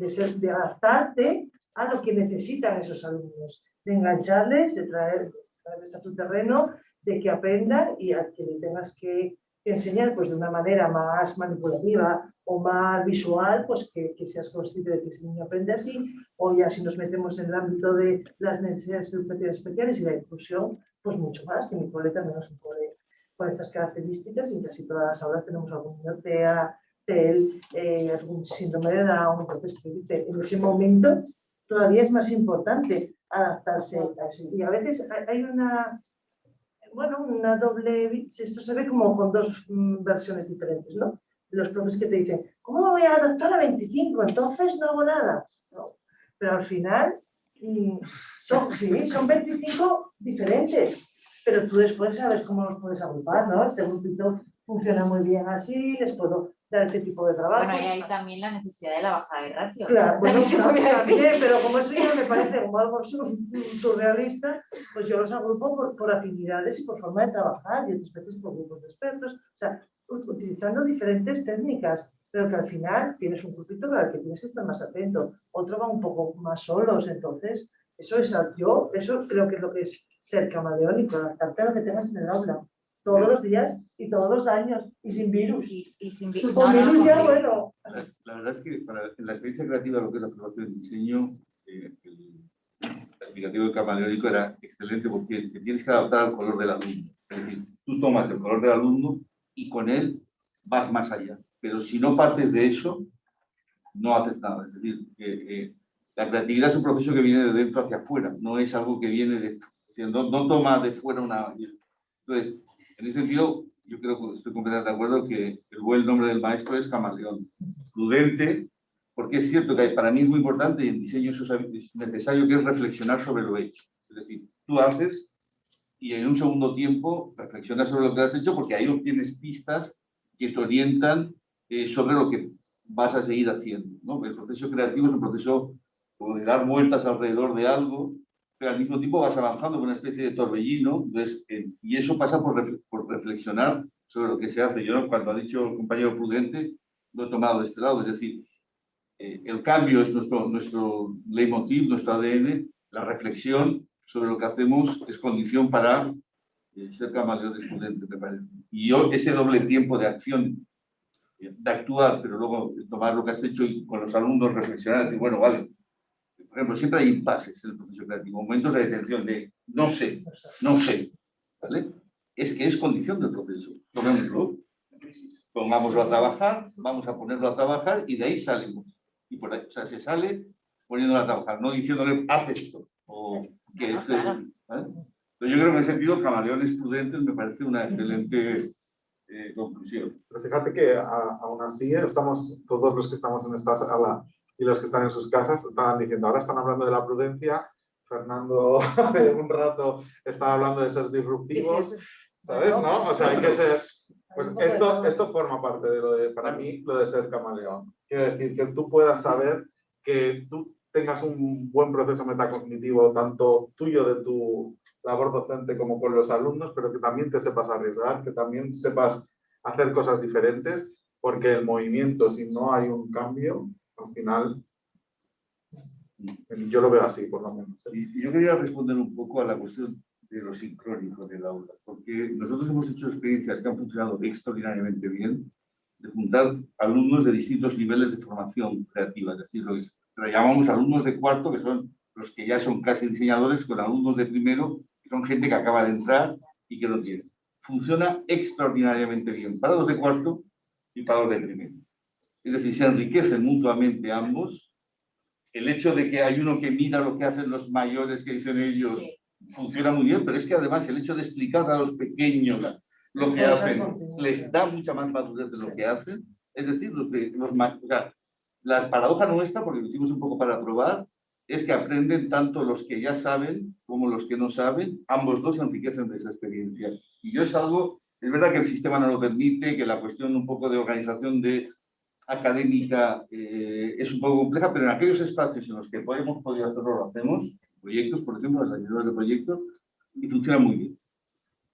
adaptarte a lo que necesitan esos alumnos, de engancharles, de traerles a tu terreno, de que aprendan y a que le tengas que enseñar pues, de una manera más manipulativa o más visual, pues que seas consciente de que ese niño aprende así, o ya si nos metemos en el ámbito de las necesidades educativas especiales y la inclusión, pues mucho más, que mi cole también es un cole con estas características y en casi todas las aulas tenemos algún niño TEA, TEL, algún síndrome de Down, entonces en ese momento todavía es más importante adaptarse a eso. Y a veces hay una doble, esto se ve como con dos versiones diferentes, ¿no? Los profes que te dicen, ¿cómo me voy a adaptar a 25? Entonces no hago nada. No. Pero al final, son 25 diferentes, pero tú después sabes cómo los puedes agrupar, ¿no? Este grupito funciona muy bien así, les puedo dar este tipo de trabajo. Bueno, y hay también la necesidad de la bajada de ratio. Claro, bueno, también, pero como eso ya me parece como algo surrealista, pues yo los agrupo por afinidades y por forma de trabajar y otras veces por grupos de expertos, o sea, utilizando diferentes técnicas, pero que al final tienes un grupito al que tienes que estar más atento, otro va un poco más solos, entonces eso creo que es lo que es ser camaleónico, adaptarte a lo que tengas en el aula. Todos los días y todos los años y sin virus. Y sin virus. Con virus ya, bueno. La verdad es que para la experiencia creativa, lo que es la formación de diseño, el aplicativo de camaleónico era excelente porque te tienes que adaptar al color del alumno. Es decir, tú tomas el color del alumno y con él vas más allá. Pero si no partes de eso, no haces nada. Es decir, la creatividad es un proceso que viene de dentro hacia afuera, no es algo que viene de... No toma de fuera una... Entonces, en ese sentido, yo creo que estoy completamente de acuerdo que el buen nombre del maestro es camaleón. Prudente, porque es cierto que para mí es muy importante y en diseño eso es necesario, que es reflexionar sobre lo hecho. Es decir, tú haces y en un segundo tiempo reflexionas sobre lo que has hecho porque ahí obtienes pistas que te orientan sobre lo que vas a seguir haciendo, ¿no? El proceso creativo es un proceso como de dar vueltas alrededor de algo, pero al mismo tiempo vas avanzando con una especie de torbellino, entonces, y eso pasa por reflexionar sobre lo que se hace. Yo, cuando ha dicho el compañero Prudente, lo he tomado de este lado, es decir, el cambio es nuestro leitmotiv, nuestro ADN, la reflexión sobre lo que hacemos es condición para ser camaleón Prudente, me parece. Y yo, ese doble tiempo de acción, de actuar, pero luego tomar lo que has hecho y con los alumnos reflexionar, decir, bueno, vale. Por ejemplo, siempre hay impases en el proceso creativo, momentos de detención de no sé, ¿vale? Es que es condición del proceso. Tomémoslo, pongámoslo a trabajar, vamos a ponerlo a trabajar y de ahí salimos. Y por ahí, o sea, se sale poniéndolo a trabajar, no diciéndole, haz esto, o que es... Claro. ¿vale? Pero yo creo que en ese sentido, camaleones prudentes me parece una excelente conclusión. Pero fíjate que aún así estamos, todos los que estamos en esta sala y los que están en sus casas estaban diciendo, ahora están hablando de la prudencia, Fernando hace un rato estaba hablando de ser disruptivos, ¿sabes? ¿No? O sea, hay que ser... Pues esto forma parte de para mí, lo de ser camaleón. Quiero decir, que tú puedas saber que tú tengas un buen proceso metacognitivo, tanto tuyo de tu labor docente como con los alumnos, pero que también te sepas arriesgar, que también sepas hacer cosas diferentes, porque el movimiento, si no hay un cambio, al final, yo lo veo así, por lo menos. Y yo quería responder un poco a la cuestión de lo sincrónico del aula, porque nosotros hemos hecho experiencias que han funcionado extraordinariamente bien, de juntar alumnos de distintos niveles de formación creativa, es decir, lo que llamamos alumnos de cuarto, que son los que ya son casi diseñadores, con alumnos de primero, que son gente que acaba de entrar y que lo tiene. Funciona extraordinariamente bien para los de cuarto y para los de primero. Es decir, se enriquecen mutuamente ambos. El hecho de que hay uno que mira lo que hacen los mayores, que dicen ellos, funciona muy bien, pero es que además el hecho de explicar a los pequeños lo que hacen les da mucha más madurez de lo que hacen. Es decir, o sea, la paradoja nuestra, porque lo hicimos un poco para probar, es que aprenden tanto los que ya saben como los que no saben. Ambos dos se enriquecen de esa experiencia. Y yo es algo, es verdad que el sistema no lo permite, que la cuestión un poco de organización académica es un poco compleja, pero en aquellos espacios en los que hemos podido hacerlo, lo hacemos. Proyectos, por ejemplo, las ayudas de proyectos, y funciona muy bien.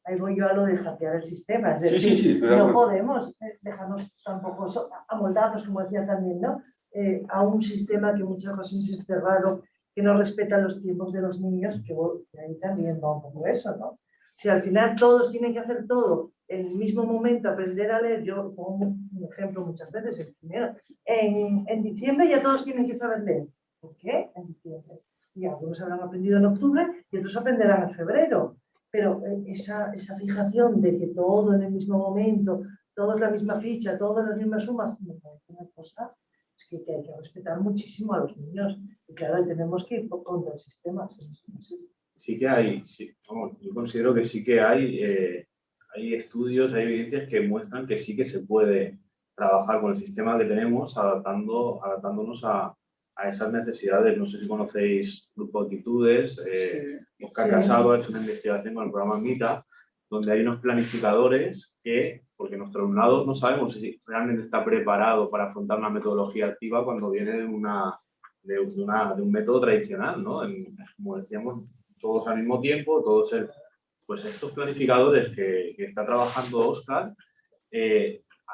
Ahí voy yo a lo de hackear el sistema, es decir, Sí, no podemos dejarnos tampoco amoldados, como decía también, ¿no? A un sistema que muchas ocasiones es cerrado, que no respeta los tiempos de los niños, que ahí también va un poco eso, ¿no? Si al final todos tienen que hacer todo en el mismo momento, aprender a leer, yo pongo un ejemplo muchas veces, en diciembre ya todos tienen que saber leer. ¿Por qué? En diciembre. Y algunos habrán aprendido en octubre y otros aprenderán en febrero. Pero esa fijación de que todo en el mismo momento, todo es la misma ficha, todas las mismas sumas, me parece una cosa, es que hay que respetar muchísimo a los niños. Y claro, tenemos que ir contra el sistema. Sí que hay, sí, vamos, yo considero que sí que hay estudios, hay evidencias que muestran que sí que se puede trabajar con el sistema que tenemos, adaptándonos a esas necesidades. No sé si conocéis Grupo Actitudes. Oscar Casado ha hecho una investigación con el programa MITA, donde hay unos planificadores que, porque nuestro alumnado no sabemos si realmente está preparado para afrontar una metodología activa cuando viene de un método tradicional, ¿no? Como decíamos, todos al mismo tiempo, pues estos planificadores que está trabajando Oscar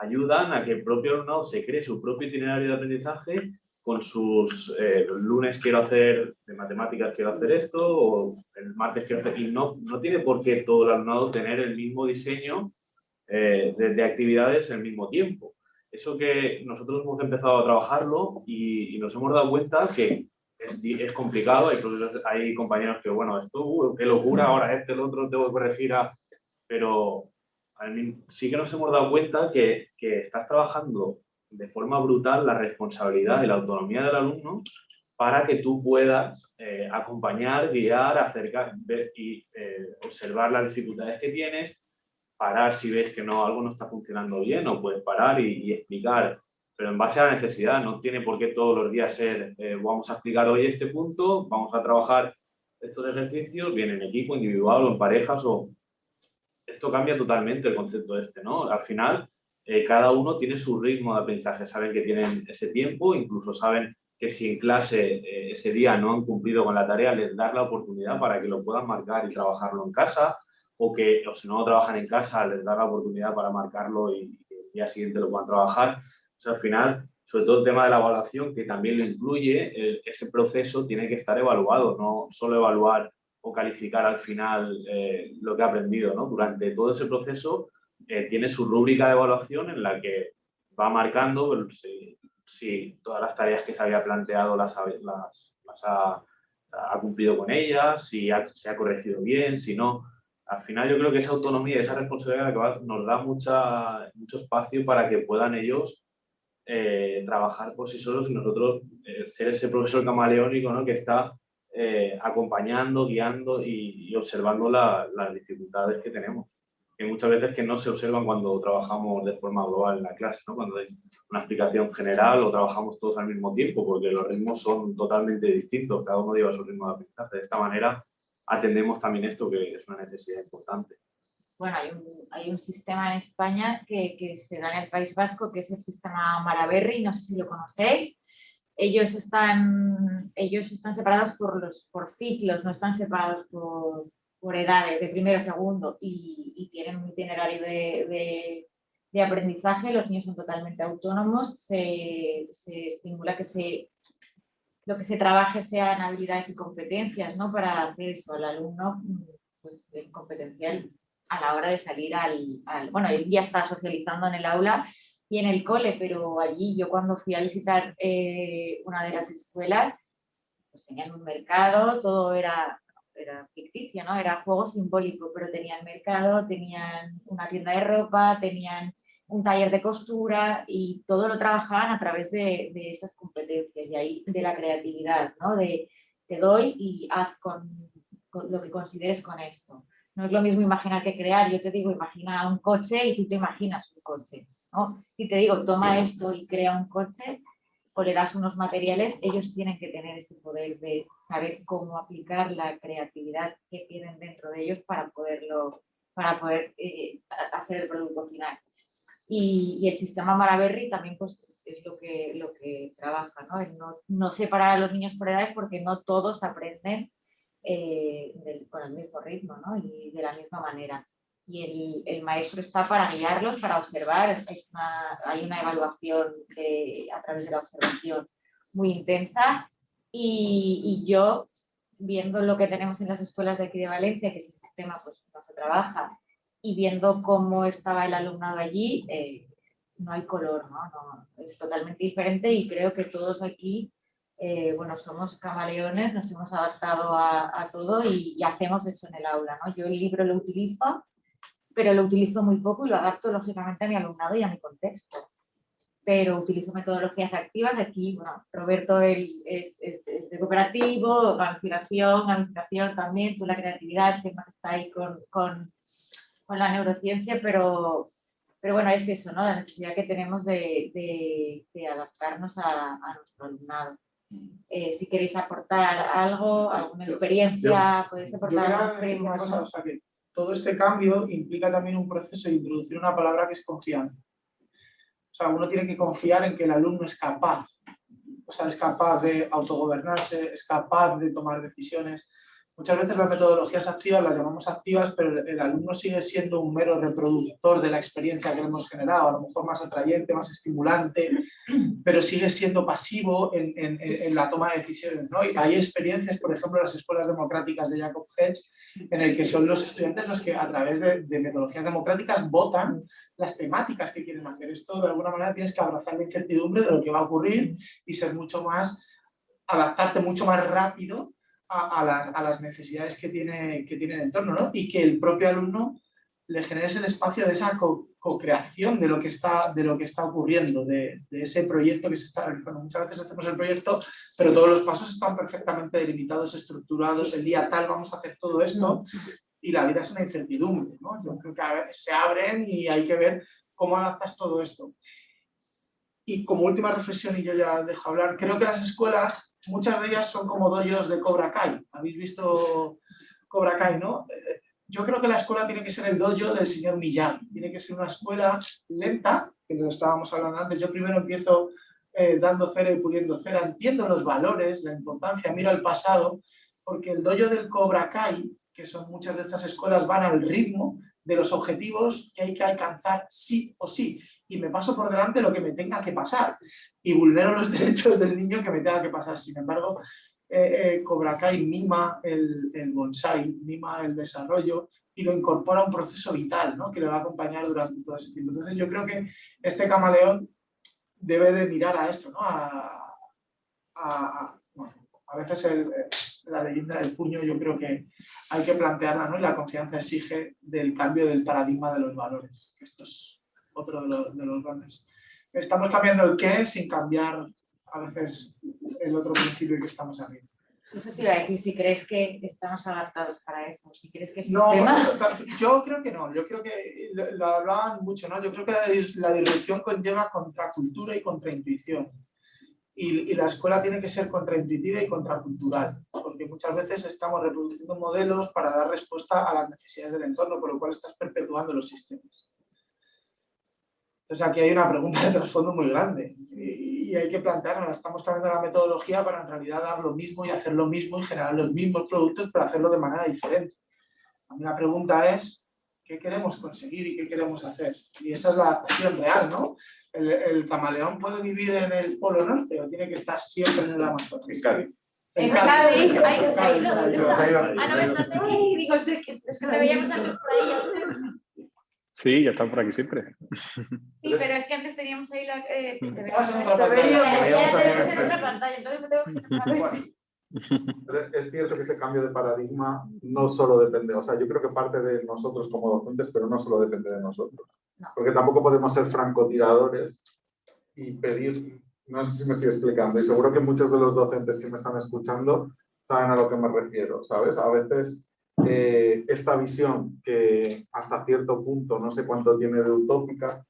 ayudan a que el propio alumnado se cree su propio itinerario de aprendizaje con sus los lunes quiero hacer de matemáticas, quiero hacer esto, o el martes quiero hacer, y no tiene por qué todo el alumnado tener el mismo diseño de actividades al mismo tiempo. Eso que nosotros hemos empezado a trabajarlo y nos hemos dado cuenta que es complicado. Hay compañeros que, bueno, esto, qué locura, ahora el otro tengo que corregir, pero sí que nos hemos dado cuenta que estás trabajando de forma brutal la responsabilidad y la autonomía del alumno para que tú puedas acompañar, guiar, acercar y observar las dificultades que tienes, parar si ves que algo no está funcionando bien, o puedes parar y explicar, pero en base a la necesidad. No tiene por qué todos los días ser vamos a explicar hoy este punto, vamos a trabajar estos ejercicios, bien en equipo, individual o en parejas. Esto cambia totalmente el concepto ¿no? Al final, cada uno tiene su ritmo de aprendizaje, saben que tienen ese tiempo, incluso saben que si en clase ese día no han cumplido con la tarea, les das la oportunidad para que lo puedan marcar y trabajarlo en casa, o si no lo trabajan en casa, les das la oportunidad para marcarlo y que el día siguiente lo puedan trabajar. O sea, al final, sobre todo el tema de la evaluación, que también lo incluye, ese proceso tiene que estar evaluado, no solo evaluar o calificar al final lo que ha aprendido, ¿no? Durante todo ese proceso tiene su rúbrica de evaluación en la que va marcando si todas las tareas que se había planteado las ha cumplido con ellas, si se ha corregido bien, si no. Al final yo creo que esa autonomía, esa responsabilidad nos da mucho espacio para que puedan ellos trabajar por sí solos y nosotros ser ese profesor camaleónico, ¿no? Que está acompañando, guiando y observando las dificultades que tenemos, que muchas veces que no se observan cuando trabajamos de forma global en la clase, ¿no? Cuando hay una explicación general o trabajamos todos al mismo tiempo, porque los ritmos son totalmente distintos, cada uno lleva su ritmo de aprendizaje. De esta manera atendemos también esto, que es una necesidad importante. Bueno, hay un sistema en España que se da en el País Vasco, que es el sistema Maraberry, no sé si lo conocéis, ellos están separados por ciclos, no están separados por edades, de primero a segundo, y tienen un itinerario de aprendizaje. Los niños son totalmente autónomos, se estimula que lo que se trabaje sean habilidades y competencias, ¿no? Para hacer eso al alumno pues, competencial a la hora de salir bueno, él ya está socializando en el aula y en el cole, pero allí yo cuando fui a visitar una de las escuelas, pues tenían un mercado, todo era ficticio, ¿no? Era juego simbólico, pero tenían mercado, tenían una tienda de ropa, tenían un taller de costura y todo lo trabajaban a través de esas competencias y ahí de la creatividad, ¿no? De te doy y haz con lo que consideres con esto. No es lo mismo imaginar que crear. Yo te digo, imagina un coche y tú te imaginas un coche, ¿no? Y te digo, toma esto y crea un coche o le das unos materiales, ellos tienen que tener ese poder de saber cómo aplicar la creatividad que tienen dentro de ellos para poder hacer el producto final. Y el sistema Maraberry también pues, es lo que trabaja, ¿no? No separar a los niños por edades porque no todos aprenden con el mismo ritmo, ¿no? Y de la misma manera. Y el maestro está para guiarlos, para observar. Hay una evaluación a través de la observación muy intensa y yo, viendo lo que tenemos en las escuelas de aquí de Valencia, que ese sistema pues, no se trabaja, y viendo cómo estaba el alumnado allí, no hay color, ¿no? Es totalmente diferente y creo que todos aquí bueno, somos camaleones, nos hemos adaptado a todo y hacemos eso en el aula, ¿no? Yo el libro lo utilizo, pero lo utilizo muy poco y lo adapto lógicamente a mi alumnado y a mi contexto. Pero utilizo metodologías activas. Aquí, bueno, Roberto es de cooperativo, gamificación también, tú la creatividad, siempre está ahí con la neurociencia, pero bueno, es eso, ¿no? La necesidad que tenemos de adaptarnos a nuestro alumnado. Si queréis aportar algo, alguna experiencia, podéis aportar alguna experiencia. Una cosa, o sea, que todo este cambio implica también un proceso de introducir una palabra que es confianza. O sea, uno tiene que confiar en que el alumno es capaz. O sea, es capaz de autogobernarse, es capaz de tomar decisiones. Muchas veces las metodologías activas las llamamos activas, pero el alumno sigue siendo un mero reproductor de la experiencia que hemos generado, a lo mejor más atrayente, más estimulante, pero sigue siendo pasivo en la toma de decisiones, ¿no? Y hay experiencias, por ejemplo, las escuelas democráticas de Jacob Hedge, en el que son los estudiantes los que a través de metodologías democráticas votan las temáticas que quieren hacer. Esto, de alguna manera, tienes que abrazar la incertidumbre de lo que va a ocurrir y ser mucho más, adaptarte mucho más rápido a las necesidades que tiene el entorno, ¿no? Y que el propio alumno le generes el espacio de esa co-creación de lo que está ocurriendo, de ese proyecto que se está realizando. Muchas veces hacemos el proyecto, pero todos los pasos están perfectamente delimitados, estructurados, sí. El día tal vamos a hacer todo esto, y la vida es una incertidumbre, ¿no? Yo creo que a veces se abren y hay que ver cómo adaptas todo esto. Y como última reflexión, y yo ya dejo hablar, creo que las escuelas, muchas de ellas son como dojos de Cobra Kai. ¿Habéis visto Cobra Kai, no? Yo creo que la escuela tiene que ser el dojo del señor Miyagi. Tiene que ser una escuela lenta, que lo estábamos hablando antes. Yo primero empiezo dando cera y puliendo cera. Entiendo los valores, la importancia, miro al pasado, porque el dojo del Cobra Kai, que son muchas de estas escuelas, van al ritmo de los objetivos que hay que alcanzar sí o sí. Y me paso por delante lo que me tenga que pasar. Y vulnero los derechos del niño que me tenga que pasar. Sin embargo, Cobra Kai mima el bonsai, mima el desarrollo y lo incorpora a un proceso vital, ¿no? Que le va a acompañar durante todo ese tiempo. Entonces yo creo que este camaleón debe de mirar a esto, ¿no? Bueno, a veces la leyenda del puño yo creo que hay que plantearla, ¿no? Y la confianza exige del cambio del paradigma de los valores. Esto es otro de los grandes. Estamos cambiando el qué sin cambiar a veces el otro principio que estamos arriba. Eso te iba a decir, si crees que estamos adaptados para eso, si crees que el no, sistema... yo creo que no, yo creo que lo hablaban mucho, ¿no? Yo creo que la disrupción conlleva contracultura y contraintuición. Y la escuela tiene que ser contraintuitiva y contracultural, porque muchas veces estamos reproduciendo modelos para dar respuesta a las necesidades del entorno, por lo cual estás perpetuando los sistemas. Entonces aquí hay una pregunta de trasfondo muy grande y hay que plantearla. Estamos cambiando la metodología para en realidad dar lo mismo y hacer lo mismo y generar los mismos productos, pero hacerlo de manera diferente. A mí la pregunta es, ¿qué queremos conseguir y qué queremos hacer? Y esa es la cuestión real, ¿no? ¿El camaleón puede vivir en el Polo Norte o tiene que estar siempre en el Amazonas? En Cádiz, ahí se ha ido. Cádiz. Ah, no, estás aquí. Digo, es que te veíamos antes por ahí. Sí, ya están por aquí siempre. Sí, pero es que antes teníamos ahí la... te Estabas en otra veíamos. pantalla. Ya tenemos en otra pantalla, entonces me tengo que quitar. Pero es cierto que ese cambio de paradigma no solo depende, o sea, yo creo que parte de nosotros como docentes, pero no solo depende de nosotros. No. Porque tampoco podemos ser francotiradores y pedir, no sé si me estoy explicando, y seguro que muchos de los docentes que me están escuchando saben a lo que me refiero, ¿sabes? A veces esta visión que hasta cierto punto, no sé cuánto tiene de utópica,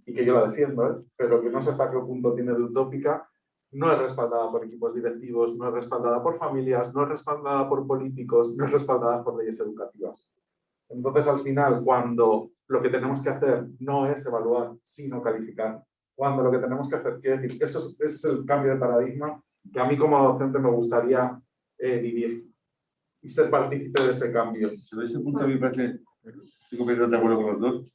y que yo la defiendo, pero que no sé hasta qué punto tiene de utópica, no es respaldada por equipos directivos, no es respaldada por familias, no es respaldada por políticos, no es respaldada por leyes educativas. Entonces, al final, cuando lo que tenemos que hacer no es evaluar, sino calificar, cuando lo que tenemos que hacer, quiero decir, ese es el cambio de paradigma que a mí como docente me gustaría vivir y ser partícipe de ese cambio. Sobre ese punto a mí me parece, estoy completamente de acuerdo con los dos.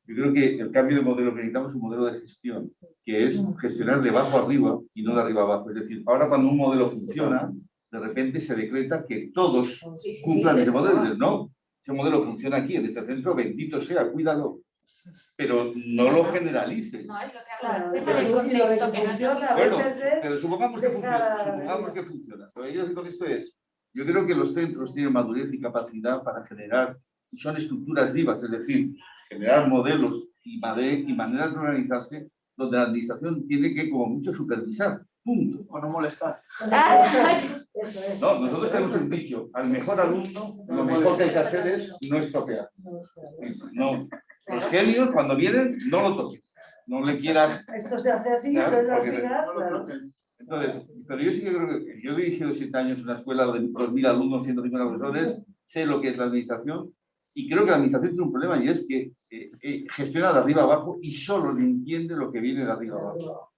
Yo creo que el cambio de modelo que necesitamos es un modelo de gestión, que es gestionar de abajo arriba y no de arriba abajo. Es decir, ahora cuando un modelo funciona, de repente se decreta que todos cumplan ese modelo. No, ese modelo funciona aquí, en este centro, bendito sea, cuídalo. Pero no lo generalices. No, es lo que habla del contexto, que no es lo mismo. Bueno, pero supongamos que funciona. Lo que yo digo con esto es, yo creo que los centros tienen madurez y capacidad para generar, son estructuras vivas, es decir, generar modelos y maneras de organizarse donde la administración tiene que, como mucho, supervisar. Punto. O no molestar. No, nosotros tenemos un dicho, al mejor alumno, lo mejor que hay que hacer es no estropear. No. Los genios, cuando vienen, no lo toques. No le quieras... Esto se hace así, Claro, entonces al porque- final... No lo claro. bloqueen. Entonces, pero yo sí que creo que yo he dirigido 7 años una escuela de 2.000 alumnos, 150 profesores, sé lo que es la administración y creo que la administración tiene un problema y es que gestiona de arriba abajo y solo le entiende lo que viene de arriba abajo.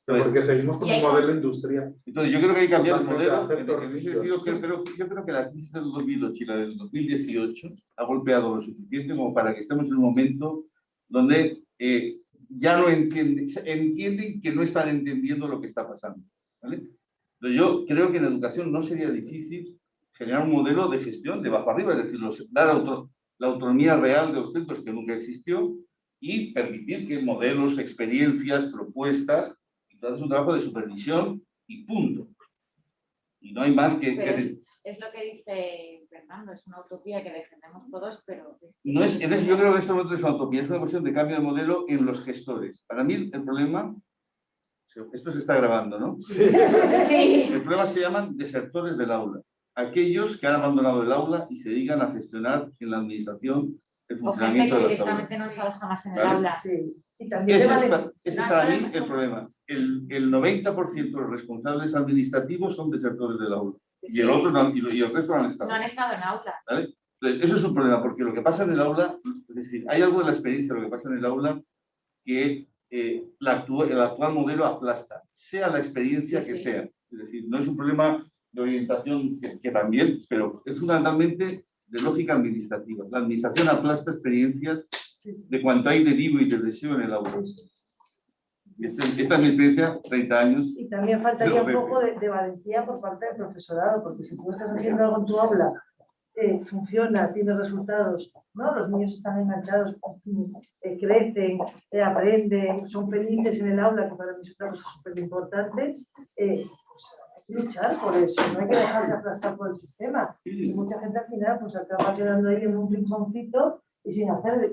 Pero porque seguimos con un modelo industrial. Entonces, yo creo que hay que cambiar el Totalmente modelo. acepto En ese rígidos. sentido, pero yo creo que la crisis del 2008 y la del 2018 ha golpeado lo suficiente como para que estemos en un momento donde ya no entienden que no están entendiendo lo que está pasando. ¿Vale? Entonces, yo creo que en educación no sería difícil generar un modelo de gestión de abajo arriba, es decir, dar la autonomía real de los centros que nunca existió y permitir que modelos, experiencias, propuestas, entonces es un trabajo de supervisión y punto. Y no hay más que... Pero es lo que dice Fernando, es una utopía que defendemos todos, pero... No es, yo creo que esto no es una utopía, es una cuestión de cambio de modelo en los gestores. Para mí el problema, esto se está grabando, ¿no? Sí. Sí. El problema se llaman desertores del aula. Aquellos que han abandonado el aula y se dedican a gestionar en la administración el O gente funcionamiento que de las aulas. directamente no trabaja más en el ¿Vale? aula. Sí. Y también Ese de es para mí el problema. El 90% de los responsables administrativos son desertores del aula. Sí, Y el sí. otro no, y el resto no han estado. No han estado en aula. ¿Vale? Entonces, eso es un problema, porque lo que pasa en el aula, es decir, hay algo de la experiencia de lo que pasa en el aula que el actual modelo aplasta, sea la experiencia Sí, que sí. sea. Es decir, no es un problema de orientación que también, pero es fundamentalmente de lógica administrativa. La administración aplasta experiencias de cuanto hay de vivo y de deseo en el aula. Esta es mi experiencia, 30 años. Y también faltaría un poco de valentía por parte del profesorado, porque si tú estás haciendo algo en tu aula, funciona, tiene resultados, ¿no? Los niños están enganchados, crecen, aprenden, son felices en el aula, que para mí es una cosa súper importante, pues hay que luchar por eso, no hay que dejarse aplastar por el sistema. Y mucha gente al final pues acaba quedando ahí en un rinconcito y sin hacer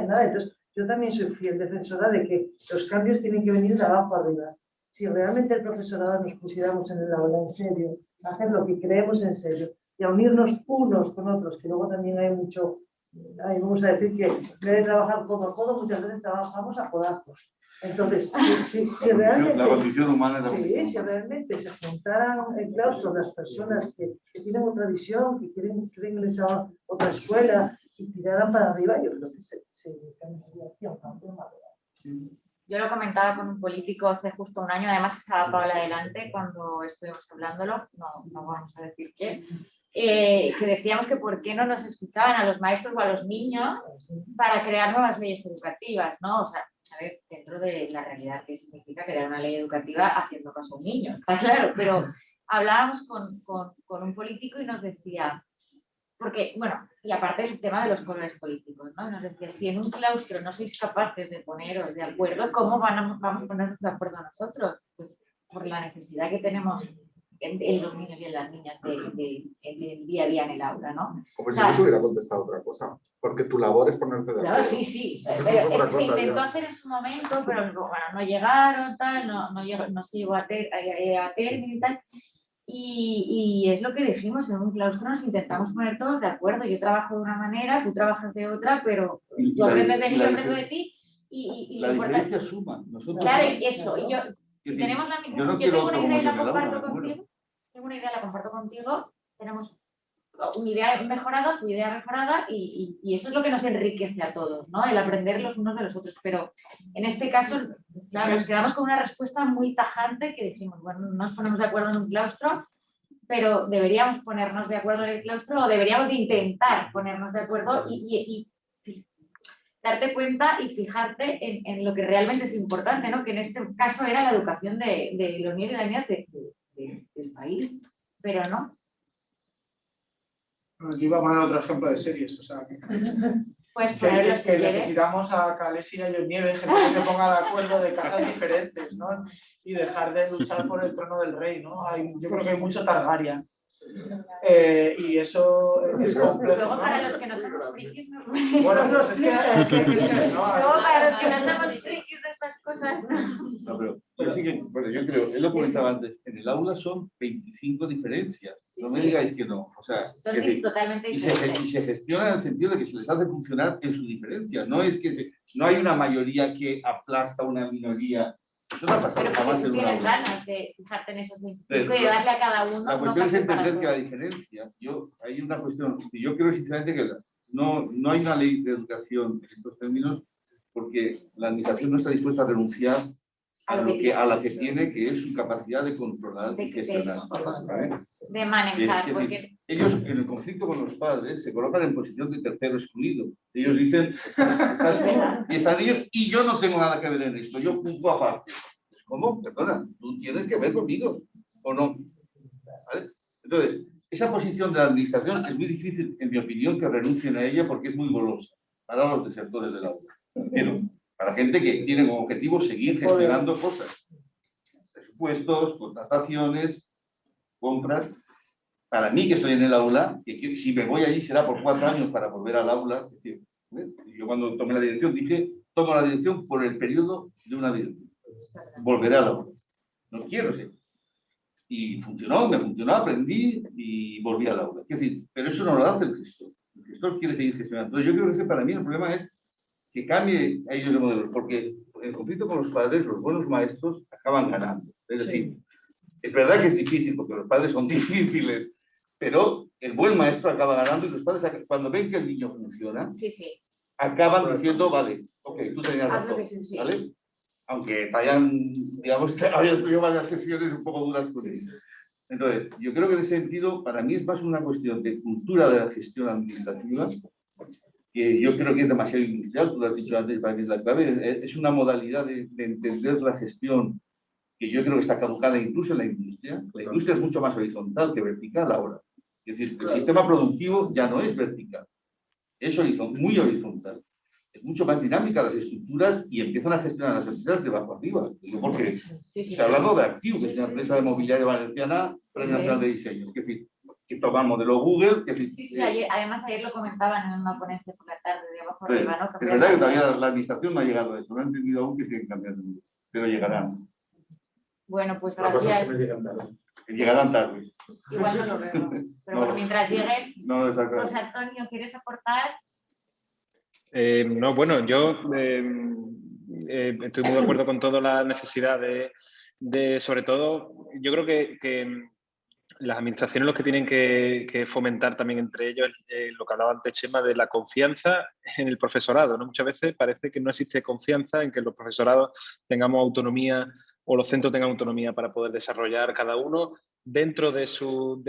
nada. Entonces, yo también soy fiel defensora de que los cambios tienen que venir de abajo arriba. Si realmente el profesorado nos pusiéramos en el aula en serio, a hacer lo que creemos en serio y a unirnos unos con otros, que luego también hay mucho, vamos a decir que en vez de trabajar codo a codo, muchas veces trabajamos a codazos. Entonces, si realmente... La condición humana es la Sí, si realmente se juntaran en claustro las personas que tienen otra visión, que creen en esa otra escuela y tiraran para arriba, yo creo que se cambiaría aquí a un cambio maduro. Yo lo comentaba con un político hace justo un año, además estaba Paula delante cuando estuvimos hablándolo, no vamos a decir qué, que decíamos que por qué no nos escuchaban a los maestros o a los niños para crear nuevas leyes educativas, ¿no? O sea, a ver, dentro de la realidad que significa crear una ley educativa haciendo caso a un niño, está claro, pero hablábamos con un político y nos decía, porque, bueno, y aparte del tema de los colores políticos, ¿no? Nos decía, si en un claustro no sois capaces de poneros de acuerdo, ¿cómo vamos a ponernos de acuerdo nosotros? Pues por la necesidad que tenemos en los niños y en las niñas del día a día en el aula, ¿no? Como si no se hubiera contestado otra cosa, porque tu labor es ponerte de acuerdo. Claro, sí, pero es que se intentó hacer en su momento, pero bueno, no llegaron, tal, no se llegó a término y tal. Y es lo que dijimos, en un claustro nos intentamos poner todos de acuerdo. Yo trabajo de una manera, tú trabajas de otra, pero tú aprendes de mí, yo aprendo de ti. Y la diferencia suma. Nosotros, claro, y eso. Y yo, si tenemos la misma, yo tengo una idea y la comparto contigo. Tengo una idea, la comparto contigo. Tenemos una idea mejorada, tu idea mejorada, y eso es lo que nos enriquece a todos, ¿no? El aprender los unos de los otros. Pero en este caso, claro, nos quedamos con una respuesta muy tajante que dijimos, bueno, no nos ponemos de acuerdo en un claustro, pero deberíamos ponernos de acuerdo en el claustro o deberíamos de intentar ponernos de acuerdo y darte cuenta y fijarte en lo que realmente es importante, ¿no? Que en este caso era la educación de los niños y las niñas del país, pero no. Yo iba a poner otro ejemplo de series, o sea, Pues ponerlo si quieres. Necesitamos a Khaleesi y a Jon Nieve, gente que se ponga de acuerdo de casas diferentes, ¿no? Y dejar de luchar por el trono del rey, ¿no? Yo creo que hay mucho Targaryen. Y eso es complejo. Luego, ¿no? para los que no somos frikis, no. Bueno, pues es que hay que ser, ¿no? Luego, para los que no somos frikis de estas cosas, no, pero yo sí que, bueno, yo creo, él lo comentaba antes, en el aula son 25 diferencias. No me digáis que no. O sea, son totalmente y diferentes. se gestiona en el sentido de que se les hace funcionar en su diferencia. No es que no hay una mayoría que aplasta a una minoría. Eso no ha pasado pero jamás tú en una tienes aula. ganas de fijarte en esos 25 y darle a cada uno. La cuestión es entender que la diferencia, hay una cuestión, que yo creo sinceramente que no hay una ley de educación en estos términos, porque la administración no está dispuesta a renunciar a la que tiene, que es su capacidad de controlar y gestionar. De manejar. Porque... Ellos, en el conflicto con los padres, se colocan en posición de tercero excluido. Ellos dicen, y están ellos, y yo no tengo nada que ver en esto, yo punto aparte. ¿Cómo? Perdona, tú tienes que ver conmigo, ¿o no? ¿Vale? Entonces, esa posición de la administración es muy difícil, en mi opinión, que renuncien a ella porque es muy golosa para los desertores del aula. Pero para gente que tiene como objetivo seguir gestionando cosas. Presupuestos, contrataciones, compras. Para mí, que estoy en el aula, que si me voy allí será por 4 años para volver al aula. Es decir, yo cuando tomé la dirección dije, tomo la dirección por el periodo de una dirección. Volveré al aula. No quiero ser. Y funcionó, me funcionó, aprendí y volví al aula. Es decir, pero eso no lo hace el gestor. El gestor quiere seguir gestionando. Entonces yo creo que ese para mí el problema es que cambie a ellos de modelos, porque en el conflicto con los padres, los buenos maestros acaban ganando. Es decir, es verdad que es difícil, porque los padres son difíciles, pero el buen maestro acaba ganando y los padres, cuando ven que el niño funciona, acaban diciendo, vale, ok, tú tenías razón, ¿vale? Aunque te hayan, digamos, hayas tenido varias sesiones un poco duras con ellos. Entonces, yo creo que en ese sentido, para mí es más una cuestión de cultura de la gestión administrativa, que yo creo que es demasiado industrial, tú lo has dicho antes, para mí es la clave, es una modalidad de entender la gestión que yo creo que está caducada incluso en la industria. La industria es mucho más horizontal que vertical ahora. Es decir, el sistema productivo ya no es vertical, es muy horizontal. Es mucho más dinámica las estructuras y empiezan a gestionar las empresas de abajo arriba. Porque está hablando de Actiu, que es una empresa de mobiliario valenciana, Premio Nacional de Diseño. Es decir, que toma el modelo Google. Además ayer lo comentaban en una ponencia por la tarde de abajo arriba, ¿no? Es verdad que todavía la administración no ha llegado a eso, no ha entendido aún que tienen que cambiar de mundo, pero llegarán. Bueno, pues gracias. Llegarán tarde. Igual no lo veo, pero bueno, mientras lleguen, José Antonio, ¿quieres aportar? No, bueno, yo estoy muy de acuerdo con toda la necesidad de sobre todo, yo creo que las administraciones lo que tienen que fomentar también entre ellos, lo que hablaba antes Chema, de la confianza en el profesorado, ¿no? Muchas veces parece que no existe confianza en que los profesorados tengamos autonomía o los centros tengan autonomía para poder desarrollar cada uno dentro de sus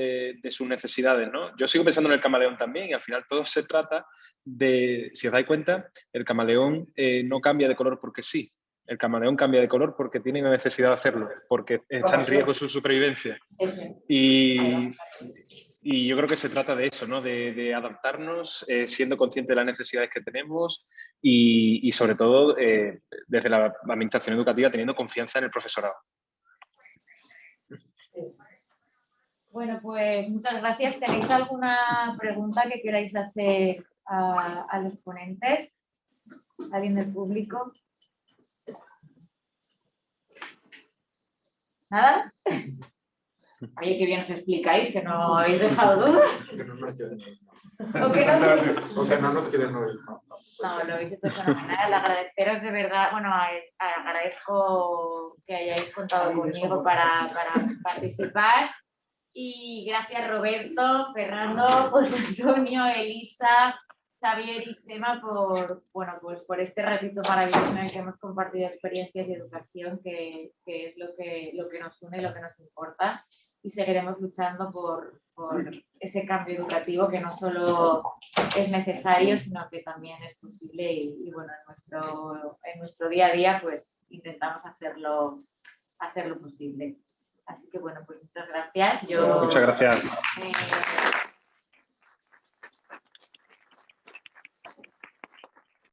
necesidades, ¿no? Yo sigo pensando en el camaleón también y al final todo se trata de, si os dais cuenta, el camaleón no cambia de color porque sí. El camaleón cambia de color porque tiene la necesidad de hacerlo, porque está en riesgo su supervivencia. Y yo creo que se trata de eso, ¿no? De adaptarnos, siendo conscientes de las necesidades que tenemos y sobre todo, desde la administración educativa, teniendo confianza en el profesorado. Bueno, pues muchas gracias. ¿Tenéis alguna pregunta que queráis hacer a los ponentes? ¿Alguien del público? ¿Nada? Oye, qué bien os explicáis, que no habéis dejado dudas. Que no nos quieren oír. ¿O que no nos quieren oír. No, lo habéis hecho fenomenal. Agradeceros de verdad, bueno, agradezco que hayáis contado conmigo para participar. Y gracias Roberto, Fernando, José Antonio, Elisa, Xavier y Chema por este ratito maravilloso en el que hemos compartido experiencias y educación, que es lo que nos une y lo que nos importa. Y seguiremos luchando por ese cambio educativo que no solo es necesario, sino que también es posible y bueno, en nuestro día a día pues intentamos hacerlo posible. Así que bueno, pues muchas gracias. Muchas gracias.